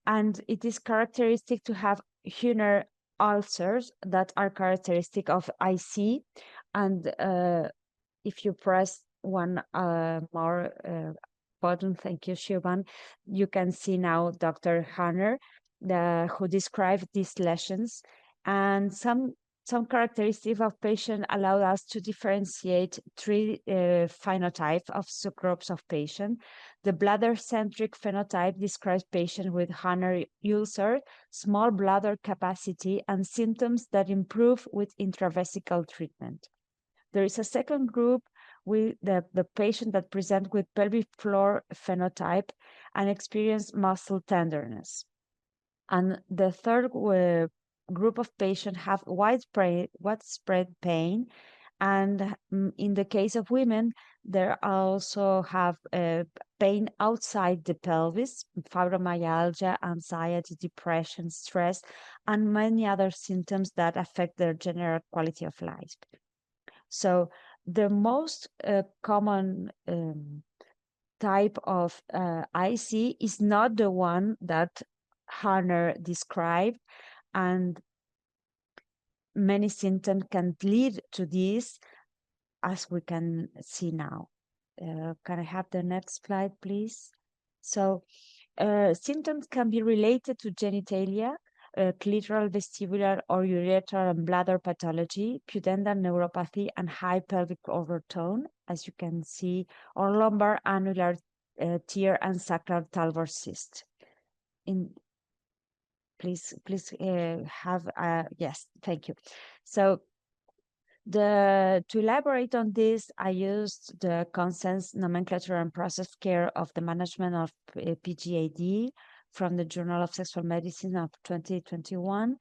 and it is characteristic to have Hunner ulcers that are characteristic of IC. And if you press one more button, thank you, Siobhan, you can see now Dr. Hunner, who described these lesions, and some characteristics of patient allow us to differentiate three phenotypes of subgroups of patient. The bladder-centric phenotype describes patient with Hunner ulcer, small bladder capacity, and symptoms that improve with intravesical treatment. There is a second group with the patient that present with pelvic floor phenotype and experience muscle tenderness. And the third group of patients have widespread pain. And in the case of women, they also have pain outside the pelvis, fibromyalgia, anxiety, depression, stress, and many other symptoms that affect their general quality of life. So the most common type of IC is not the one that Harner described, and many symptoms can lead to this, as we can see now. Can I have the next slide, please? So symptoms can be related to genitalia, clitoral, vestibular, or urethral and bladder pathology, pudendal neuropathy, and high pelvic overtone, as you can see, or lumbar annular tear and sacral talbot cyst. Please have, yes, thank you. So to elaborate on this, I used the Consens Nomenclature and Process Care of the Management of PGAD from the Journal of Sexual Medicine of 2021.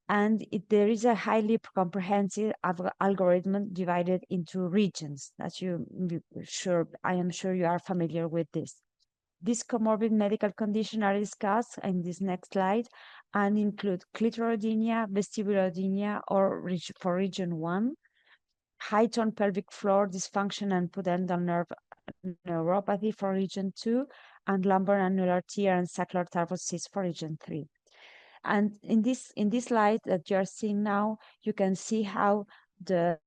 And there is a highly comprehensive algorithm divided into regions, as I am sure you are familiar with this. These comorbid medical conditions are discussed in this next slide and include clitoridemia, vestibulodynia, or for region 1, high tone pelvic floor dysfunction and pudendal nerve neuropathy for region 2, and lumbar annular tear and sacral talbot cyst for region 3. And in this slide that you are seeing now, you can see how the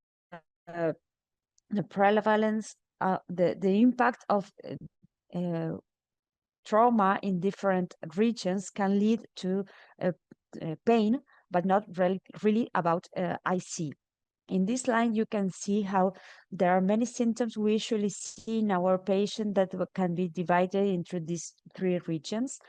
prevalence, the impact of trauma in different regions can lead to pain, but not really about IC. In this line, you can see how there are many symptoms we usually see in our patient that can be divided into these three regions.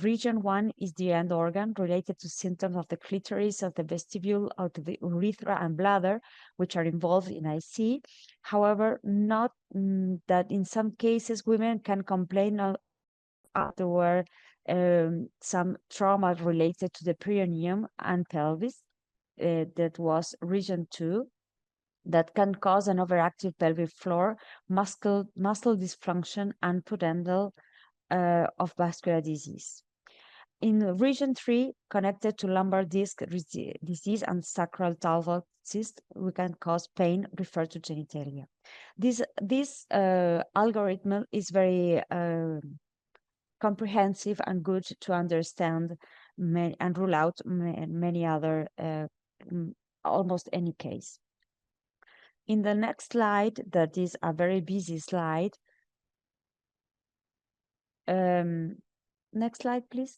Region 1 is the end organ related to symptoms of the clitoris, of the vestibule, of the urethra and bladder, which are involved in IC. However, not that in some cases women can complain of there were some trauma related to the perineum and pelvis. That was region 2, that can cause an overactive pelvic floor, muscle dysfunction, and pudendal of vascular disease. In region 3, connected to lumbar disc disease and sacral talbot cyst, we can cause pain referred to genitalia. This algorithm is very comprehensive and good to understand and rule out many other, almost any case. In the next slide, that is a very busy slide, Next slide, please.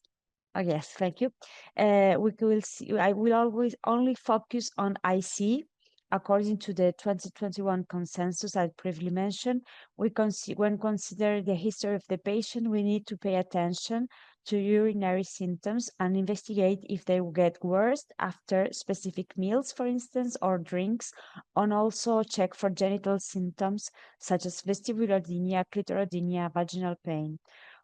Oh, yes, thank you. We will see, I will always only focus on IC. According to the 2021 consensus I previously mentioned, when consider the history of the patient, we need to pay attention to urinary symptoms and investigate if they will get worse after specific meals, for instance, or drinks, and also check for genital symptoms such as vestibulodynia, clitoridynia, vaginal pain.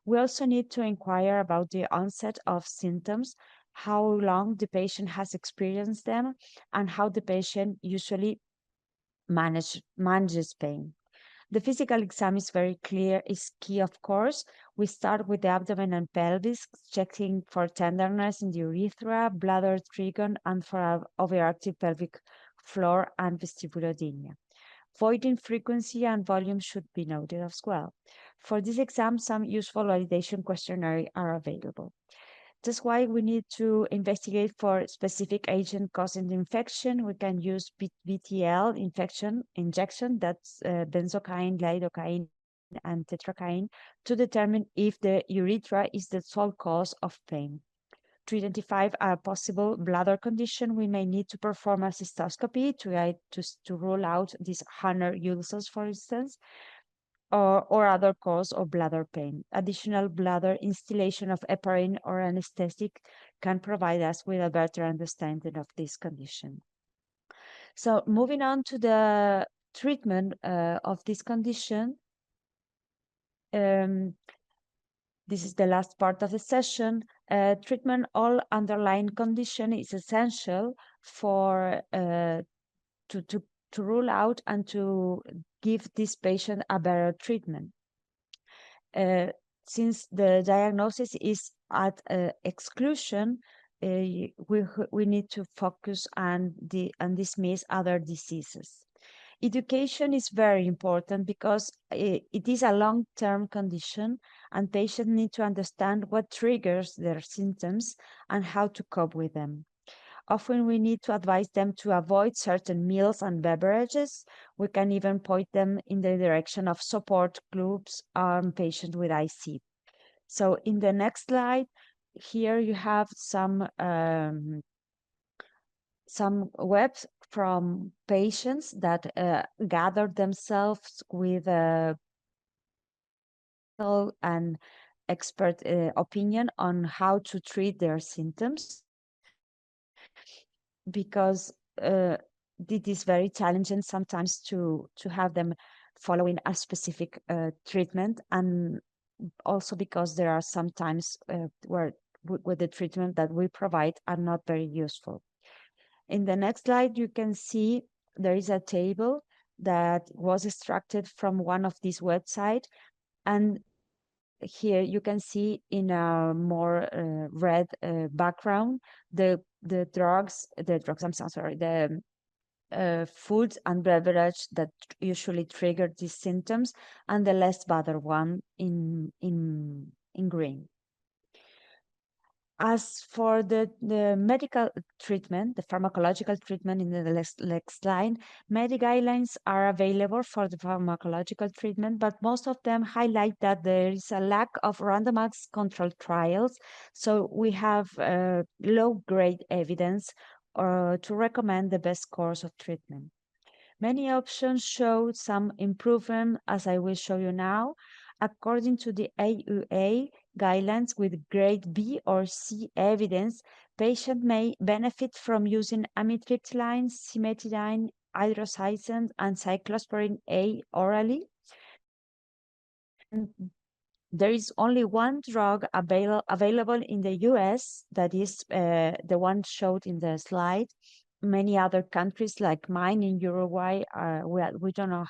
We also need to inquire about the onset of symptoms, how long the patient has experienced them, and how the patient usually manages pain. The physical exam is very clear, is key, of course. We start with the abdomen and pelvis, checking for tenderness in the urethra, bladder trigon, and for overactive pelvic floor and vestibulodynia. Voiding frequency and volume should be noted as well. For this exam, some useful validation questionnaires are available. That's why we need to investigate for specific agent causing the infection. We can use BTL injection, that's benzocaine, lidocaine, and tetracaine, to determine if the urethra is the sole cause of pain. To identify a possible bladder condition, we may need to perform a cystoscopy to rule out these Hanner ulcers, for instance, or other cause of bladder pain. Additional bladder instillation of heparin or anesthetic can provide us with a better understanding of this condition. So moving on to the treatment of this condition, this is the last part of the session. Treatment all underlying condition is essential for to rule out and to give this patient a better treatment. Since the diagnosis is at exclusion, we need to focus and dismiss other diseases. Education is very important because it is a long-term condition and patients need to understand what triggers their symptoms and how to cope with them. Often we need to advise them to avoid certain meals and beverages. We can even point them in the direction of support groups on patients with IC. So in the next slide, here you have some webs from patients that gathered themselves with and expert opinion on how to treat their symptoms, because it is very challenging sometimes to have them following a specific treatment, and also because there are sometimes where the treatment that we provide are not very useful. In the next slide, you can see there is a table that was extracted from one of these websites, and here you can see in a more red background the foods and beverage that usually trigger these symptoms, and the less better one in green. As for the medical treatment, the pharmacological treatment in the next line, many guidelines are available for the pharmacological treatment, but most of them highlight that there is a lack of randomized controlled trials. So we have low-grade evidence to recommend the best course of treatment. Many options show some improvement, as I will show you now. According to the AUA guidelines with grade B or C evidence, patient may benefit from using amitriptyline, cimetidine, hydroxyzine, and cyclosporin A orally. And there is only one drug available in the US, that is the one showed in the slide. Many other countries like mine in Uruguay, we don't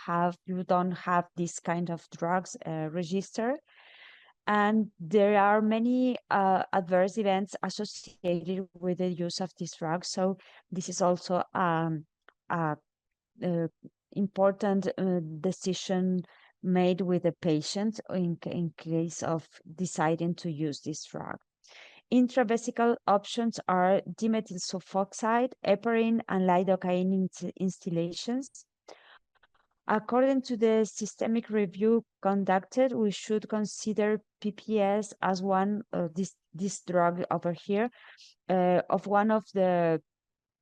have this kind of drugs registered. And there are many adverse events associated with the use of these drugs. So this is also a important decision made with the patient in case of deciding to use this drug. Intravesical options are dimethyl sulfoxide, heparin, and lidocaine instillations. According to the systemic review conducted, we should consider PPS as one this drug over here of one of the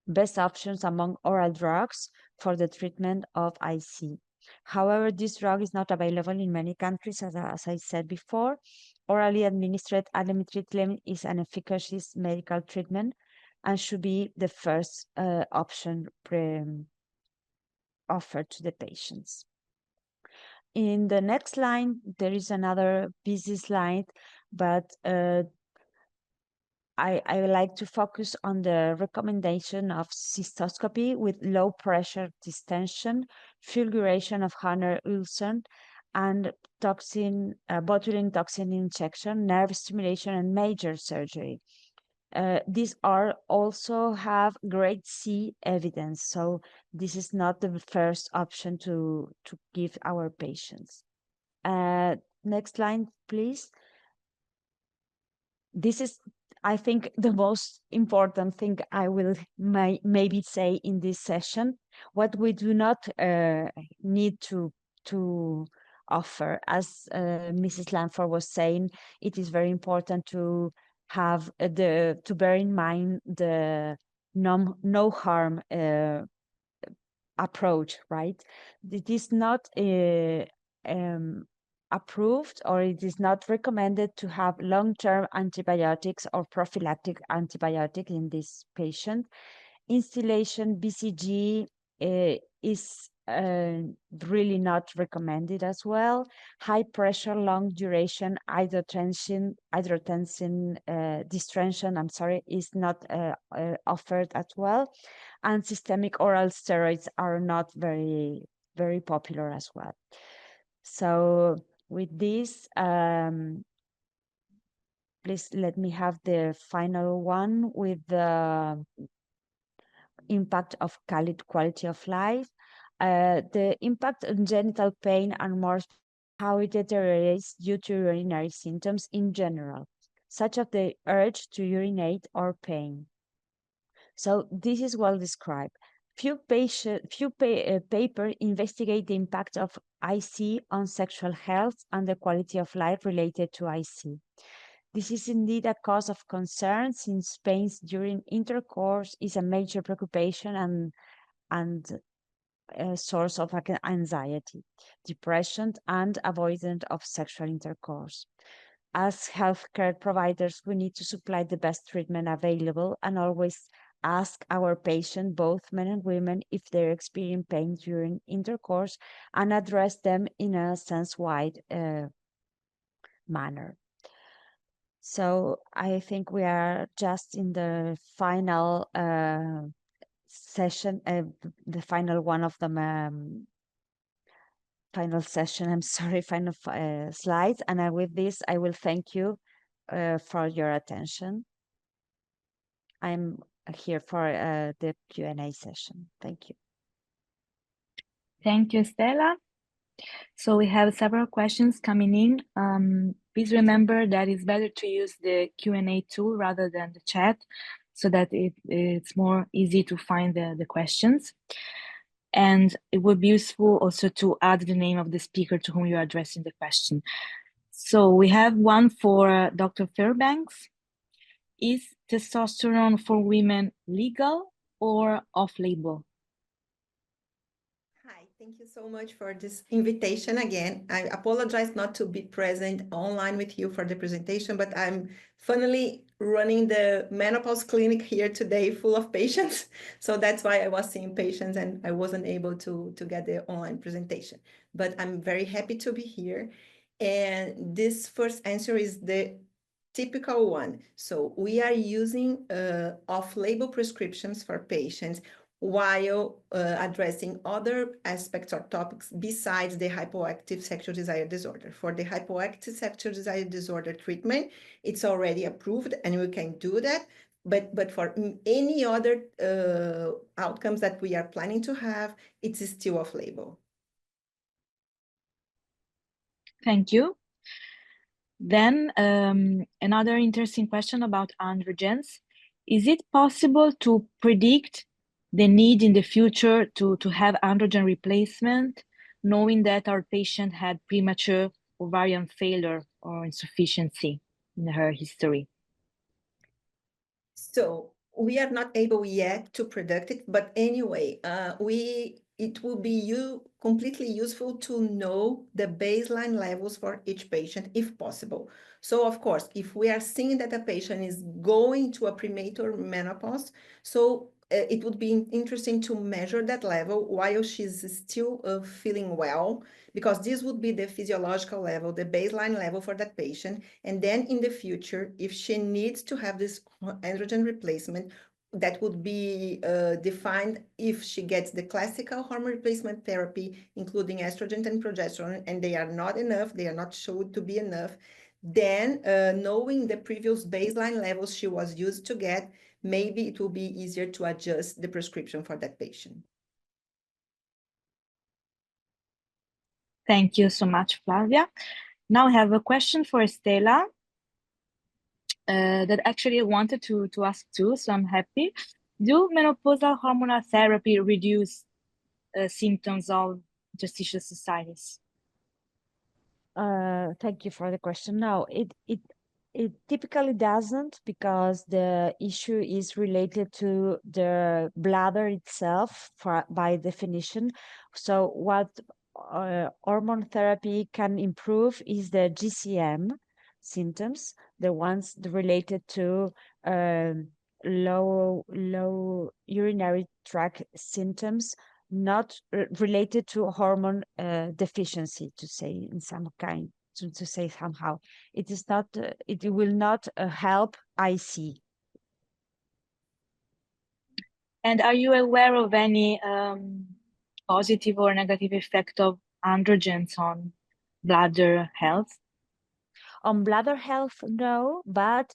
best options among oral drugs for the treatment of IC. However, this drug is not available in many countries, as I said before. Orally administered amitriptyline is an efficacious medical treatment and should be the first option offered to the patients. In the next line, there is another busy slide, but I would like to focus on the recommendation of cystoscopy with low pressure distension, fulguration of Horner ulcer, and botulinum toxin injection, nerve stimulation, and major surgery. These are also have grade C evidence, so this is not the first option to give our patients. Next line, please. This is, I think, the most important thing I will maybe say in this session. What we do not need to offer, as Mrs. Lanford was saying, it is very important to have to bear in mind the no harm approach, right? It is not approved, or it is not recommended to have long-term antibiotics or prophylactic antibiotic in this patient. Instillation BCG is really not recommended as well. High pressure, long duration hydrotension distension, I'm sorry, is not offered as well. And systemic oral steroids are not very, very popular as well. So with this, please let me have the final one with the impact of quality of life. The impact on genital pain and more how it deteriorates due to urinary symptoms in general, such as the urge to urinate or pain. So this is well described. Few paper investigate the impact of IC on sexual health and the quality of life related to IC. This is indeed a cause of concern, since pain during intercourse is a major preoccupation and a source of anxiety, depression, and avoidance of sexual intercourse. As healthcare providers, we need to supply the best treatment available and always ask our patients, both men and women, if they're experiencing pain during intercourse, and address them in a sense-wide manner. So I think we are just in the final session, the final one of the final session, I'm sorry, final slides. And with this, I will thank you for your attention. I'm here for the Q&A session. Thank you. Thank you, Stella. So we have several questions coming in. Please remember that it's better to use the Q&A tool rather than the chat, so that it's more easy to find the questions. And it would be useful also to add the name of the speaker to whom you're addressing the question. So we have one for Dr. Fairbanks. Is testosterone for women legal or off-label? Hi, thank you so much for this invitation again. I apologize not to be present online with you for the presentation, but I'm funnily running the menopause clinic here today full of patients. So that's why I was seeing patients and I wasn't able to get the online presentation. But I'm very happy to be here. And this first answer is the typical one. So we are using off-label prescriptions for patients while addressing other aspects or topics besides the hypoactive sexual desire disorder. For the hypoactive sexual desire disorder treatment, it's already approved and we can do that. But for any other outcomes that we are planning to have, it's still off-label. Thank you. Then another interesting question about androgens. Is it possible to predict the need in the future to have androgen replacement knowing that our patient had premature ovarian failure or insufficiency in her history? So we are not able yet to predict it, but anyway, it will be completely useful to know the baseline levels for each patient if possible. So of course, if we are seeing that a patient is going to a premature menopause, so it would be interesting to measure that level while she's still feeling well, because this would be the physiological level, the baseline level for that patient. And then in the future, if she needs to have this androgen replacement, that would be defined if she gets the classical hormone replacement therapy, including estrogen and progesterone, and they are not enough, they are not shown to be enough. Then knowing the previous baseline levels she was used to get, maybe it will be easier to adjust the prescription for that patient. Thank you so much, Flavia. Now I have a question for Stella that actually I wanted to ask too, so I'm happy. Do menopausal hormonal therapy reduce symptoms of gestational cystitis? Thank you for the question. No, it typically doesn't, because the issue is related to the bladder itself by definition. So what hormone therapy can improve is the GCM symptoms, the ones related to low urinary tract symptoms, not related to hormone deficiency, to say in some kind, to say somehow. It is not, it will not help IC. And are you aware of any positive or negative effect of androgens on bladder health? On bladder health, no, but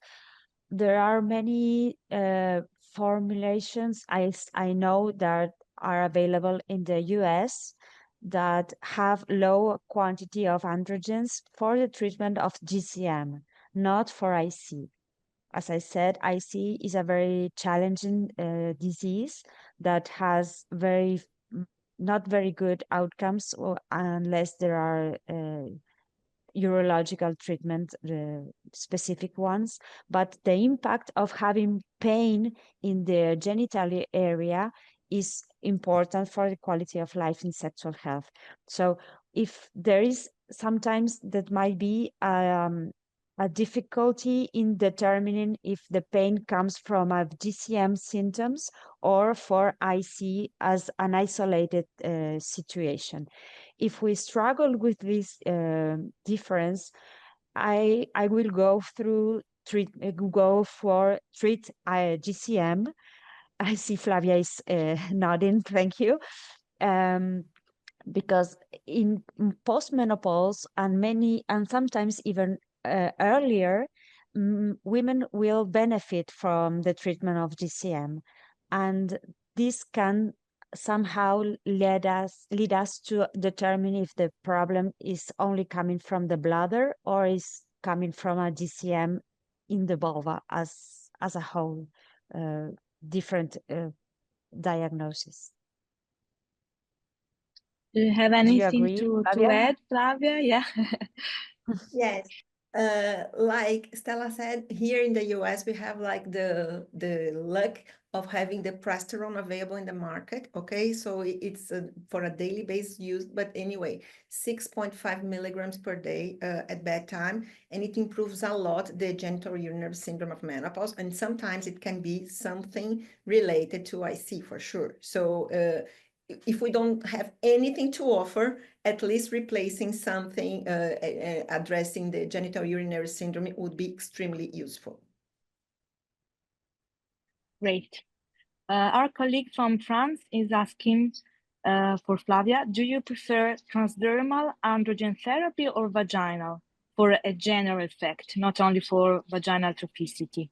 there are many formulations I know that are available in the US that have low quantity of androgens for the treatment of GCM, not for IC. As I said, IC is a very challenging disease that has not very good outcomes, unless there are urological treatment, specific ones. But the impact of having pain in the genital area is important for the quality of life in sexual health. So if there is sometimes that might be a difficulty in determining if the pain comes from a GCM symptoms or for IC as an isolated situation. If we struggle with this difference, I will go for treat GCM. I see Flavia is nodding. Thank you. Because in postmenopause and sometimes even earlier, women will benefit from the treatment of GCM, and this can somehow lead us to determine if the problem is only coming from the bladder or is coming from a GCM in the vulva as a whole, different diagnosis. Do you have Do you anything agree, to Flavia? add, Flavia? Yeah. Yes. Like Stella said, here in the US, we have like the luck of having the progesterone available in the market. Okay, so it's for a daily basis use, but anyway, 6.5 milligrams per day at bedtime, and it improves a lot the genitourinary syndrome of menopause, and sometimes it can be something related to IC for sure. So if we don't have anything to offer, at least replacing something, addressing the genital urinary syndrome would be extremely useful. Great. Our colleague from France is asking for Flavia, do you prefer transdermal androgen therapy or vaginal for a general effect, not only for vaginal trophicity?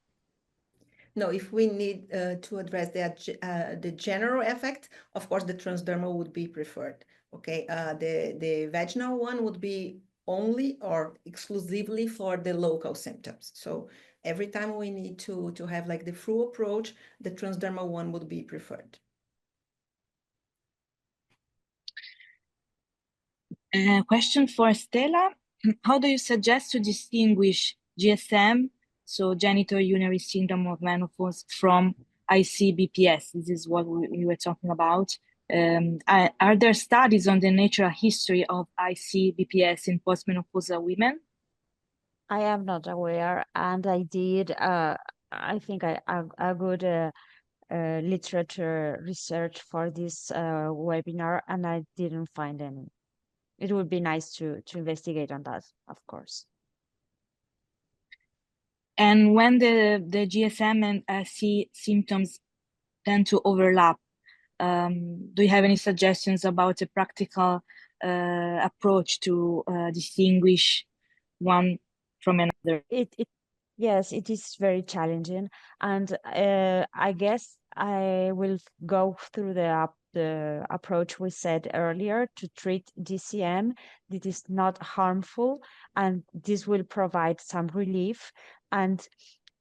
No, if we need to address the general effect, of course, the transdermal would be preferred. Okay, the vaginal one would be only or exclusively for the local symptoms. So every time we need to have like the full approach, the transdermal one would be preferred. Question for Stella. How do you suggest to distinguish GSM, so genital urinary syndrome of menopause, from ICBPS? This is what we were talking about. Are there studies on the natural history of ICBPS in postmenopausal women? I am not aware, and I did. I think a good literature research for this webinar, and I didn't find any. It would be nice to investigate on that, of course. And when the GSM and IC symptoms tend to overlap, do you have any suggestions about a practical approach to distinguish one from another? Yes, it is very challenging, and I guess I will go through the approach we said earlier to treat DCM that is not harmful, and this will provide some relief, and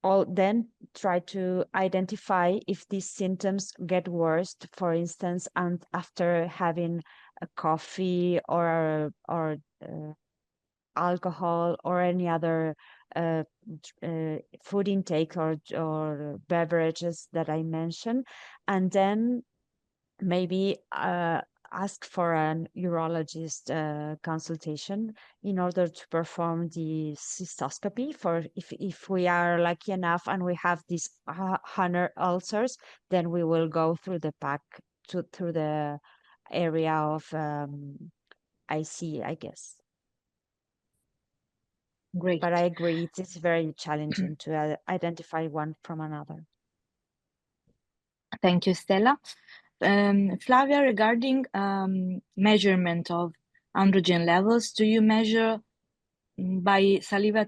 all then try to identify if these symptoms get worse, for instance, and after having a coffee or alcohol or any other uh, food intake or beverages that I mentioned, and then maybe ask for an urologist consultation in order to perform the cystoscopy. For if we are lucky enough and we have these Hunner ulcers, then we will go through the pack through the area of IC, I guess. Great. But I agree, it is very challenging to identify one from another. Thank you, Stella. Flavia, regarding measurement of androgen levels, do you measure by saliva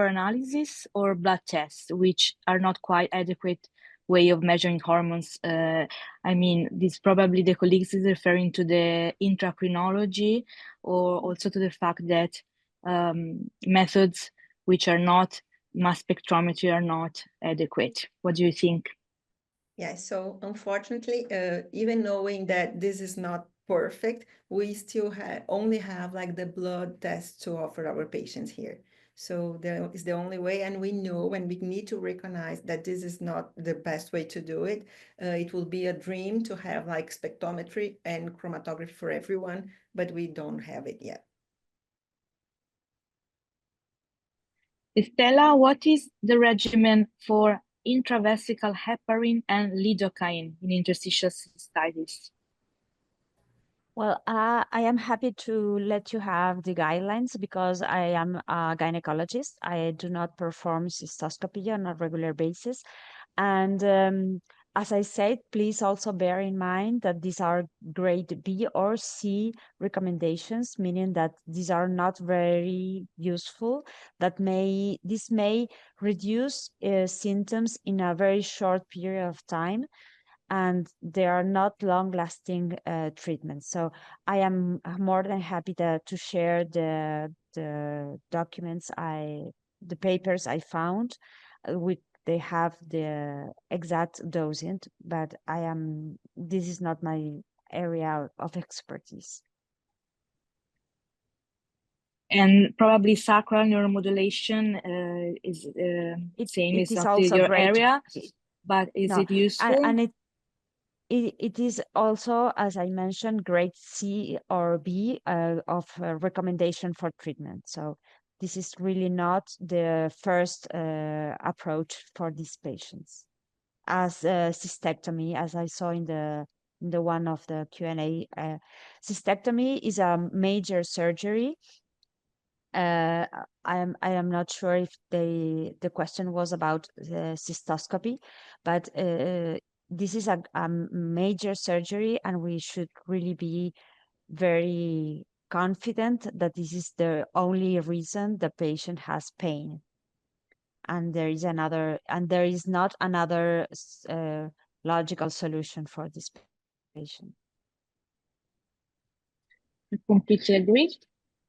analysis or blood tests, which are not quite adequate way of measuring hormones? I mean, this probably the colleagues is referring to the intracrinology, or also to the fact that methods which are not mass spectrometry are not adequate. What do you think? Yeah, so unfortunately, even knowing that this is not perfect, we still only have like the blood test to offer our patients here. So that is the only way, and we know and we need to recognize that this is not the best way to do it. It will be a dream to have like spectrometry and chromatography for everyone, but we don't have it yet. Stella, what is the regimen for intravesical heparin and lidocaine in interstitial cystitis? Well, I am happy to let you have the guidelines because I am a gynecologist. I do not perform cystoscopy on a regular basis. And as I said, please also bear in mind that these are grade B or C recommendations, meaning that these are not very useful. This may reduce symptoms in a very short period of time, and they are not long-lasting treatments. So I am more than happy to share the documents the papers I found, with they have the exact dosing, but this is not my area of expertise. And probably sacral neuromodulation is same, It it's is not also your great. area, but is No, it useful? and it is also, as I mentioned, grade C or B of recommendation for treatment. So this is really not the first approach for these patients. As cystectomy, as I saw in the one of the Q&A, cystectomy is a major surgery. I am not sure if the question was about cystoscopy, but this is a major surgery, and we should really be very confident that this is the only reason the patient has pain, and there is not another logical solution for this patient. I completely agree.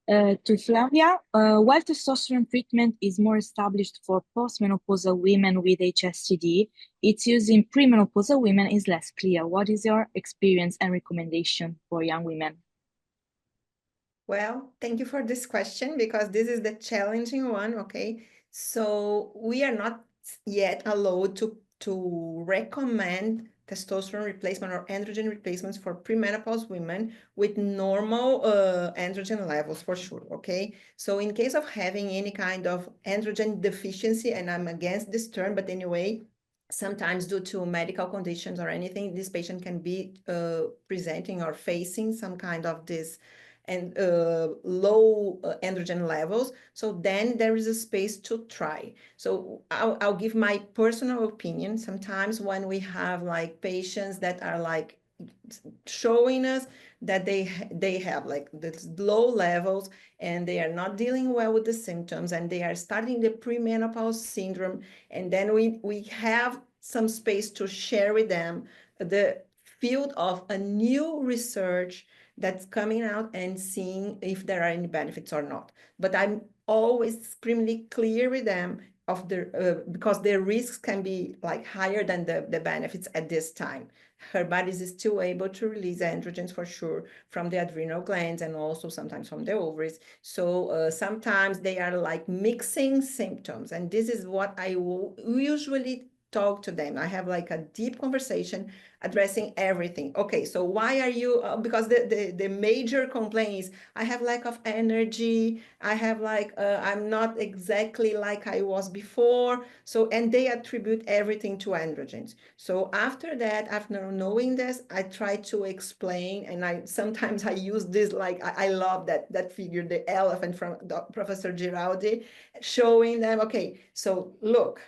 To Flavia, while testosterone treatment is more established for postmenopausal women with HSTD, its use in premenopausal women is less clear. What is your experience and recommendation for young women? Well, thank you for this question because this is the challenging one, okay? So we are not yet allowed to recommend testosterone replacement or androgen replacements for premenopause women with normal androgen levels for sure, okay? So in case of having any kind of androgen deficiency, and I'm against this term, but anyway, sometimes due to medical conditions or anything, this patient can be presenting or facing some kind of this and low androgen levels. So then there is a space to try. So I'll give my personal opinion. Sometimes when we have like patients that are like showing us that they have like this low levels and they are not dealing well with the symptoms and they are starting the premenopause syndrome, and then we have some space to share with them the field of a new research that's coming out and seeing if there are any benefits or not. But I'm always extremely clear with them of the because their risks can be like higher than the benefits at this time. Her body is still able to release androgens for sure from the adrenal glands and also sometimes from the ovaries. So sometimes they are like mixing symptoms, and this is what I usually talk to them. I have like a deep conversation addressing everything. Okay, so why are you, because the major complaint is I have lack of energy, I have like, I'm not exactly like I was before. So, and they attribute everything to androgens. So after that, after knowing this, I try to explain, and I sometimes I use this, like, I love that figure, the elephant from Professor Giraldi, showing them, okay, so look,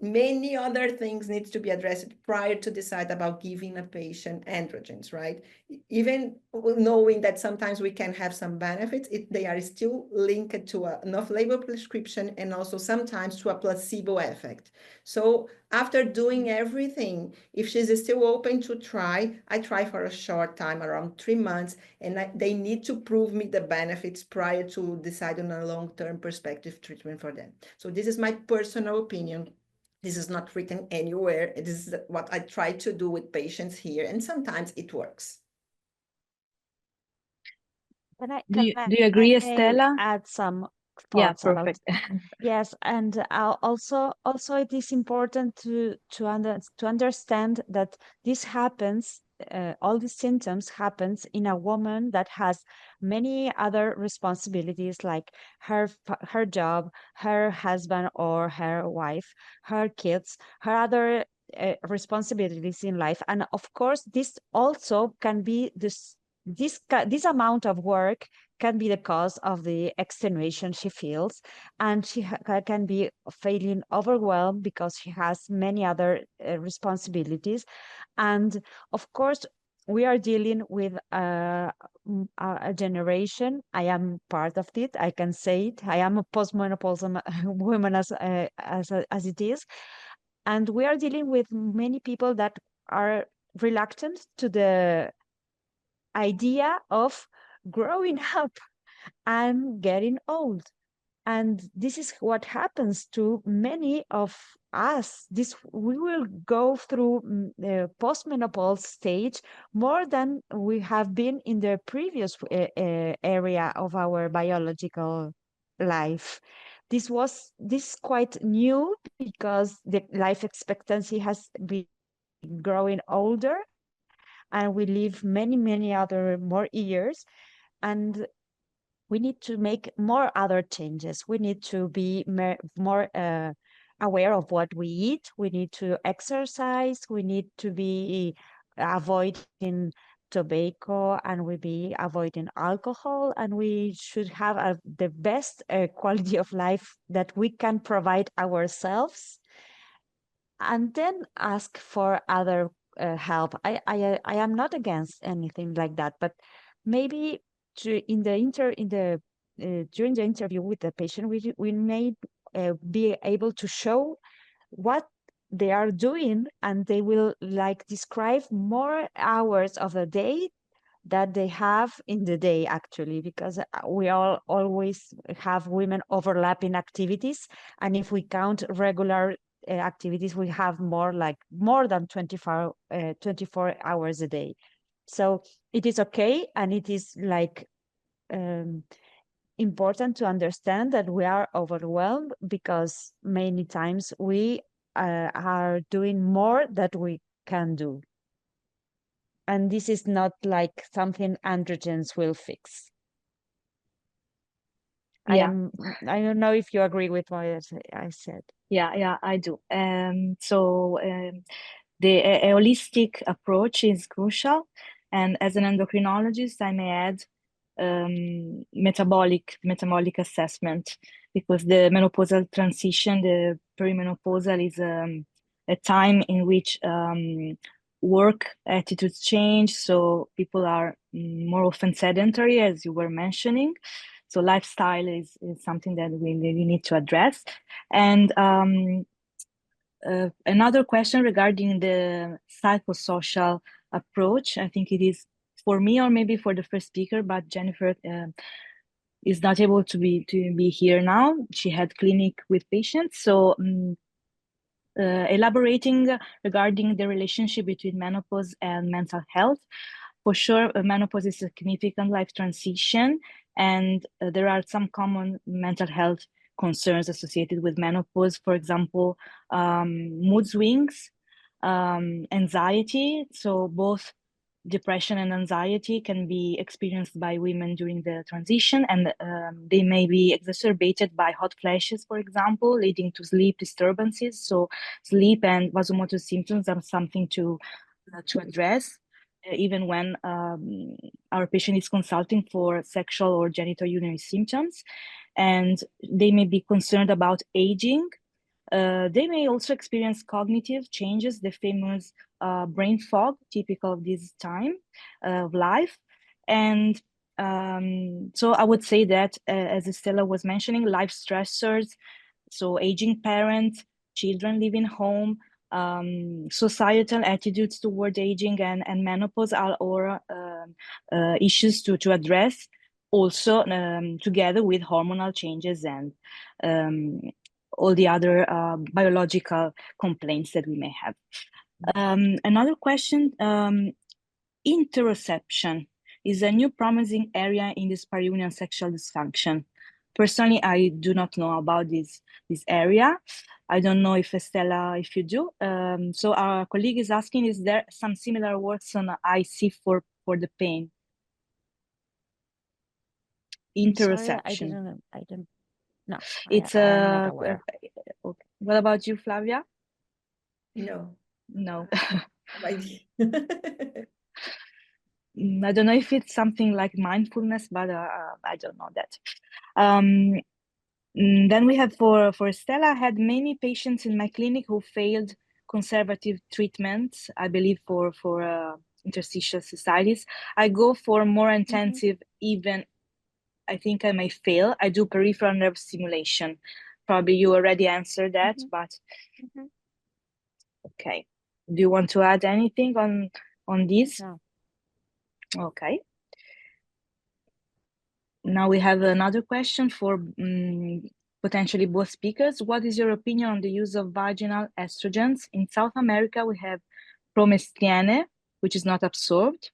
many other things needs to be addressed prior to decide about giving a patient androgens, right? Even knowing that sometimes we can have some benefits, they are still linked to an off-label prescription and also sometimes to a placebo effect. So after doing everything, if she's still open to try, I try for a short time, around 3 months, and they need to prove me the benefits prior to decide on a long-term perspective treatment for them. So this is my personal opinion. This is not written anywhere. This is what I try to do with patients here, and sometimes it works. Do you agree, I Estela? add some Yeah, thoughts about perfect. yes, and also it is important to understand that this happens. All these symptoms happens in a woman that has many other responsibilities, like her job, her husband or her wife, her kids, her other responsibilities in life, and of course, this also can be this amount of work can be the cause of the extenuation she feels, and she can be feeling overwhelmed because she has many other responsibilities. And of course, we are dealing with a generation. I am part of it. I can say it. I am a postmenopausal woman as it is, and we are dealing with many people that are reluctant to the idea of growing up and getting old. And this is what happens to many of us. This we will go through the postmenopausal stage more than we have been in the previous area of our biological life. This quite new because the life expectancy has been growing older, and we live many other more years, and we need to make more other changes. We need to be more aware of what we eat. We need to exercise. We need to be avoiding tobacco, and we be avoiding alcohol, and we should have the best quality of life that we can provide ourselves, and then ask for other help. I am not against anything like that, but maybe in the during the interview with the patient, we may be able to show what they are doing, and they will like describe more hours of the day that they have in the day, actually, because we all always have women overlapping activities, and if we count regular activities, we have more than 24 hours a day. So it is okay, and it is like important to understand that we are overwhelmed because many times we are doing more that we can do. And this is not like something androgens will fix. Yeah. I don't know if you agree with what I said. Yeah, I do. The holistic approach is crucial. And as an endocrinologist, I may add metabolic assessment, because the menopausal transition, the perimenopausal, is a time in which work attitudes change. So people are more often sedentary, as you were mentioning. So lifestyle is something that we really need to address. And another question regarding the psychosocial approach. I think it is for me, or maybe for the first speaker, but Jennifer is not able to be here now. She had clinic with patients. So elaborating regarding the relationship between menopause and mental health. For sure, menopause is a significant life transition, and there are some common mental health concerns associated with menopause. For example, mood swings, anxiety. So both depression and anxiety can be experienced by women during the transition, and they may be exacerbated by hot flashes, for example, leading to sleep disturbances. So sleep and vasomotor symptoms are something to address, even when our patient is consulting for sexual or genitourinary symptoms. And they may be concerned about aging. They may also experience cognitive changes, the famous brain fog, typical of this time of life. And so I would say that, as Estella was mentioning, life stressors, so aging parents, children living home, societal attitudes toward aging and menopause are all issues to address, also together with hormonal changes and all the other biological complaints that we may have. Another question, interoception is a new promising area in this perineal sexual dysfunction. Personally, I do not know about this area. I don't know if Estella, if you do. So our colleague is asking, is there some similar works on IC for the pain? Sorry, Interoception. I don't no, It's I am not aware. okay. What about you, Flavia? No. No. No idea. I don't know if it's something like mindfulness, but I don't know that. Then we have for Stella, I had many patients in my clinic who failed conservative treatments, I believe for interstitial cystitis. I go for more intensive, even I think I may fail. I do peripheral nerve stimulation. Probably you already answered that, but okay. Do you want to add anything on this? No. Okay. Now we have another question for potentially both speakers. What is your opinion on the use of vaginal estrogens? In South America, we have promestriene, which is not absorbed,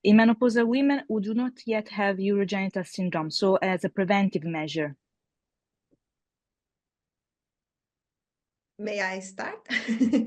in menopausal women who do not yet have urogenital syndrome, so as a preventive measure. May I start?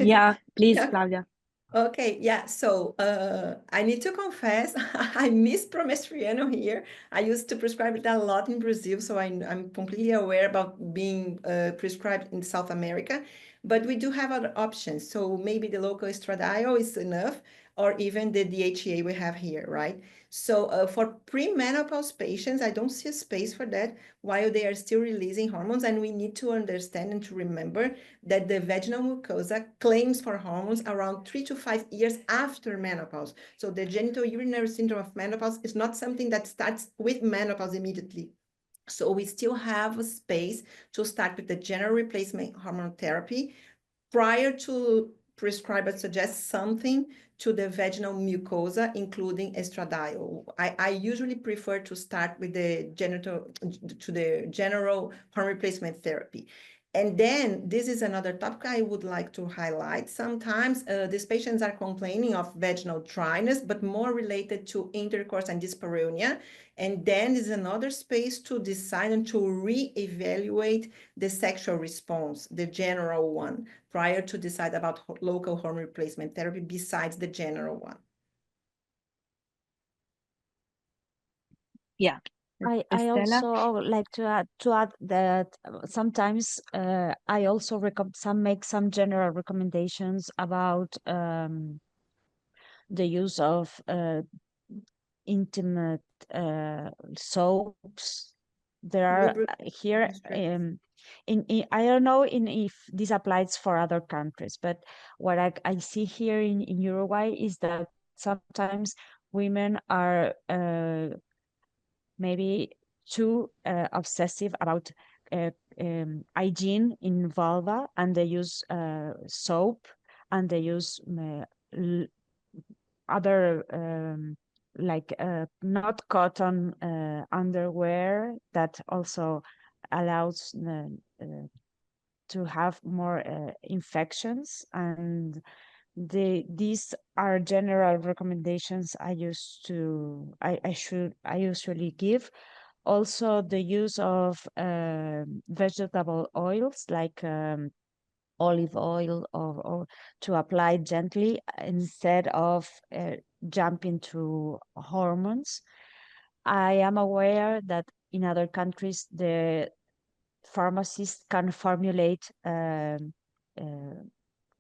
Yeah, please, Yeah. Flavia. Okay, yeah. So I need to confess, I miss promestriano here. I used to prescribe it a lot in Brazil, so I'm completely aware about being prescribed in South America. But we do have other options. So maybe the local estradiol is enough, or even the DHEA we have here, right? So for premenopause patients, I don't see a space for that while they are still releasing hormones. And we need to understand and to remember that the vaginal mucosa claims for hormones around 3 to 5 years after menopause. So the genitourinary syndrome of menopause is not something that starts with menopause immediately. So we still have a space to start with the general replacement hormone therapy prior to prescribe or suggest something to the vaginal mucosa, including estradiol. I usually prefer to start with the general hormone replacement therapy. And then this is another topic I would like to highlight. Sometimes these patients are complaining of vaginal dryness, but more related to intercourse and dyspareunia. And then is another space to decide and to reevaluate the sexual response, the general one, prior to decide about local hormone replacement therapy besides the general one. Yeah. I Estela? also like to add that sometimes I also make some general recommendations about the use of intimate soaps. There are here in I don't know if this applies for other countries, but what I see here in Uruguay is that sometimes women are maybe too obsessive about hygiene in vulva, and they use soap, and they use other like not cotton underwear that also allows to have more infections. And these are general recommendations I usually give. Also, the use of vegetable oils like olive oil, or to apply gently instead of jumping to hormones. I am aware that in other countries the pharmacists can formulate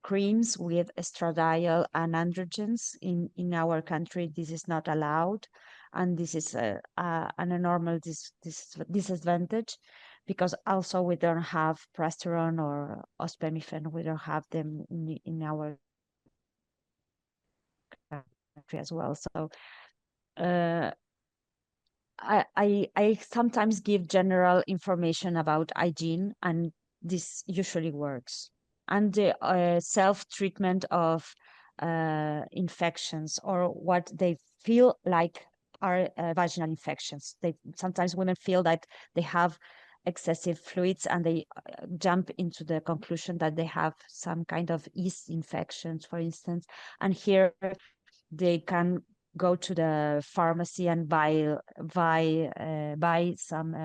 creams with estradiol and androgens. In our country, this is not allowed, and this is an enormous disadvantage, because also we don't have progesterone or ospemifene. We don't have them in our country as well. So uh, I sometimes give general information about hygiene, and this usually works. And the self-treatment of infections, or what they feel like are vaginal infections. Sometimes women feel that they have excessive fluids, and they jump into the conclusion that they have some kind of yeast infections, for instance. And here they can go to the pharmacy and buy some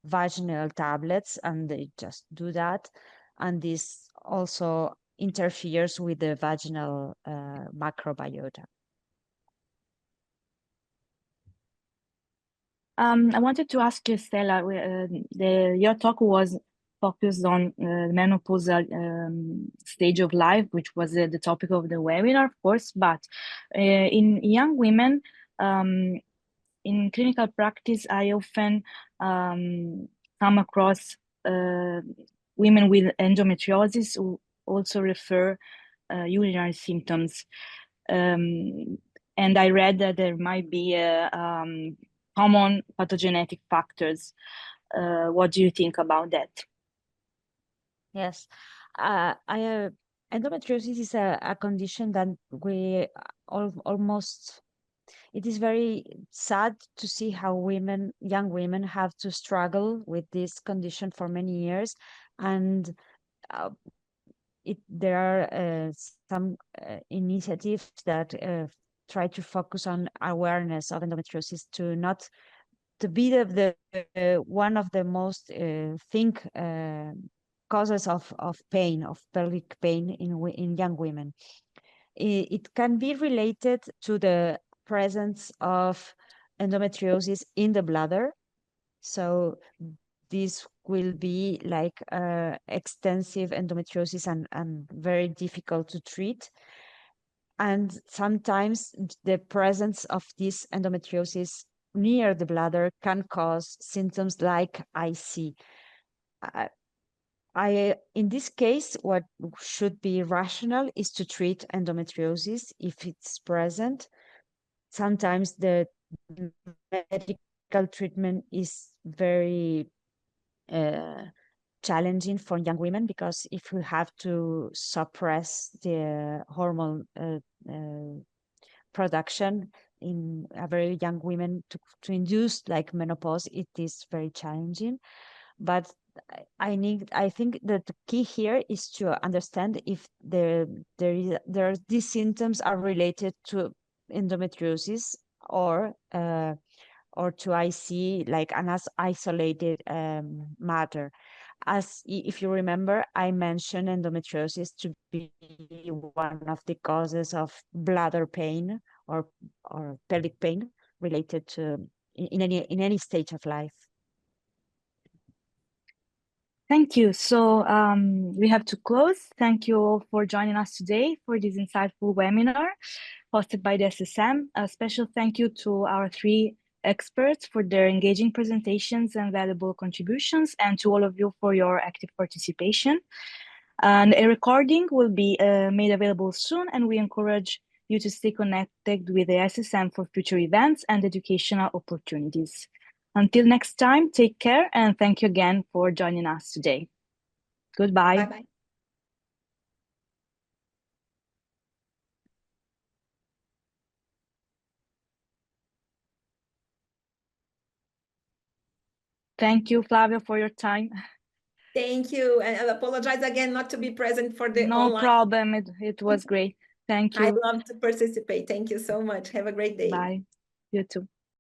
vaginal tablets, and they just do that. And this also interferes with the vaginal microbiota. I wanted to ask you, Stella, your talk was focused on the menopausal stage of life, which was the topic of the webinar, of course, but in young women, in clinical practice, I often come across women with endometriosis who also refer urinary symptoms. And I read that there might be common pathogenetic factors. What do you think about that? Yes, endometriosis is a condition that we almost. It is very sad to see how young women, have to struggle with this condition for many years, and uh, there are some initiatives that try to focus on awareness of endometriosis, to not to be the one of the most think causes of pain, of pelvic pain in young women. It can be related to the presence of endometriosis in the bladder. So this will be like extensive endometriosis, and very difficult to treat. And sometimes the presence of this endometriosis near the bladder can cause symptoms like IC. In this case, what should be rational is to treat endometriosis if it's present. Sometimes the medical treatment is very challenging for young women, because if we have to suppress the hormone production in a very young women to induce like menopause, it is very challenging. But I think that the key here is to understand if these symptoms are related to endometriosis or to IC, like an isolated matter. If you remember, I mentioned endometriosis to be one of the causes of bladder pain or pelvic pain related to in any stage of life. Thank you. So we have to close. Thank you all for joining us today for this insightful webinar hosted by the ISSM. A special thank you to our three experts for their engaging presentations and valuable contributions, and to all of you for your active participation. And a recording will be made available soon, and we encourage you to stay connected with the ISSM for future events and educational opportunities. Until next time, take care, and thank you again for joining us today. Goodbye. Bye-bye. Thank you, Flavia, for your time. Thank you. And I apologize again not to be present for the No online. problem. It was great. Thank I'd you. love to participate. Thank you so much. Have a great day. Bye. You too.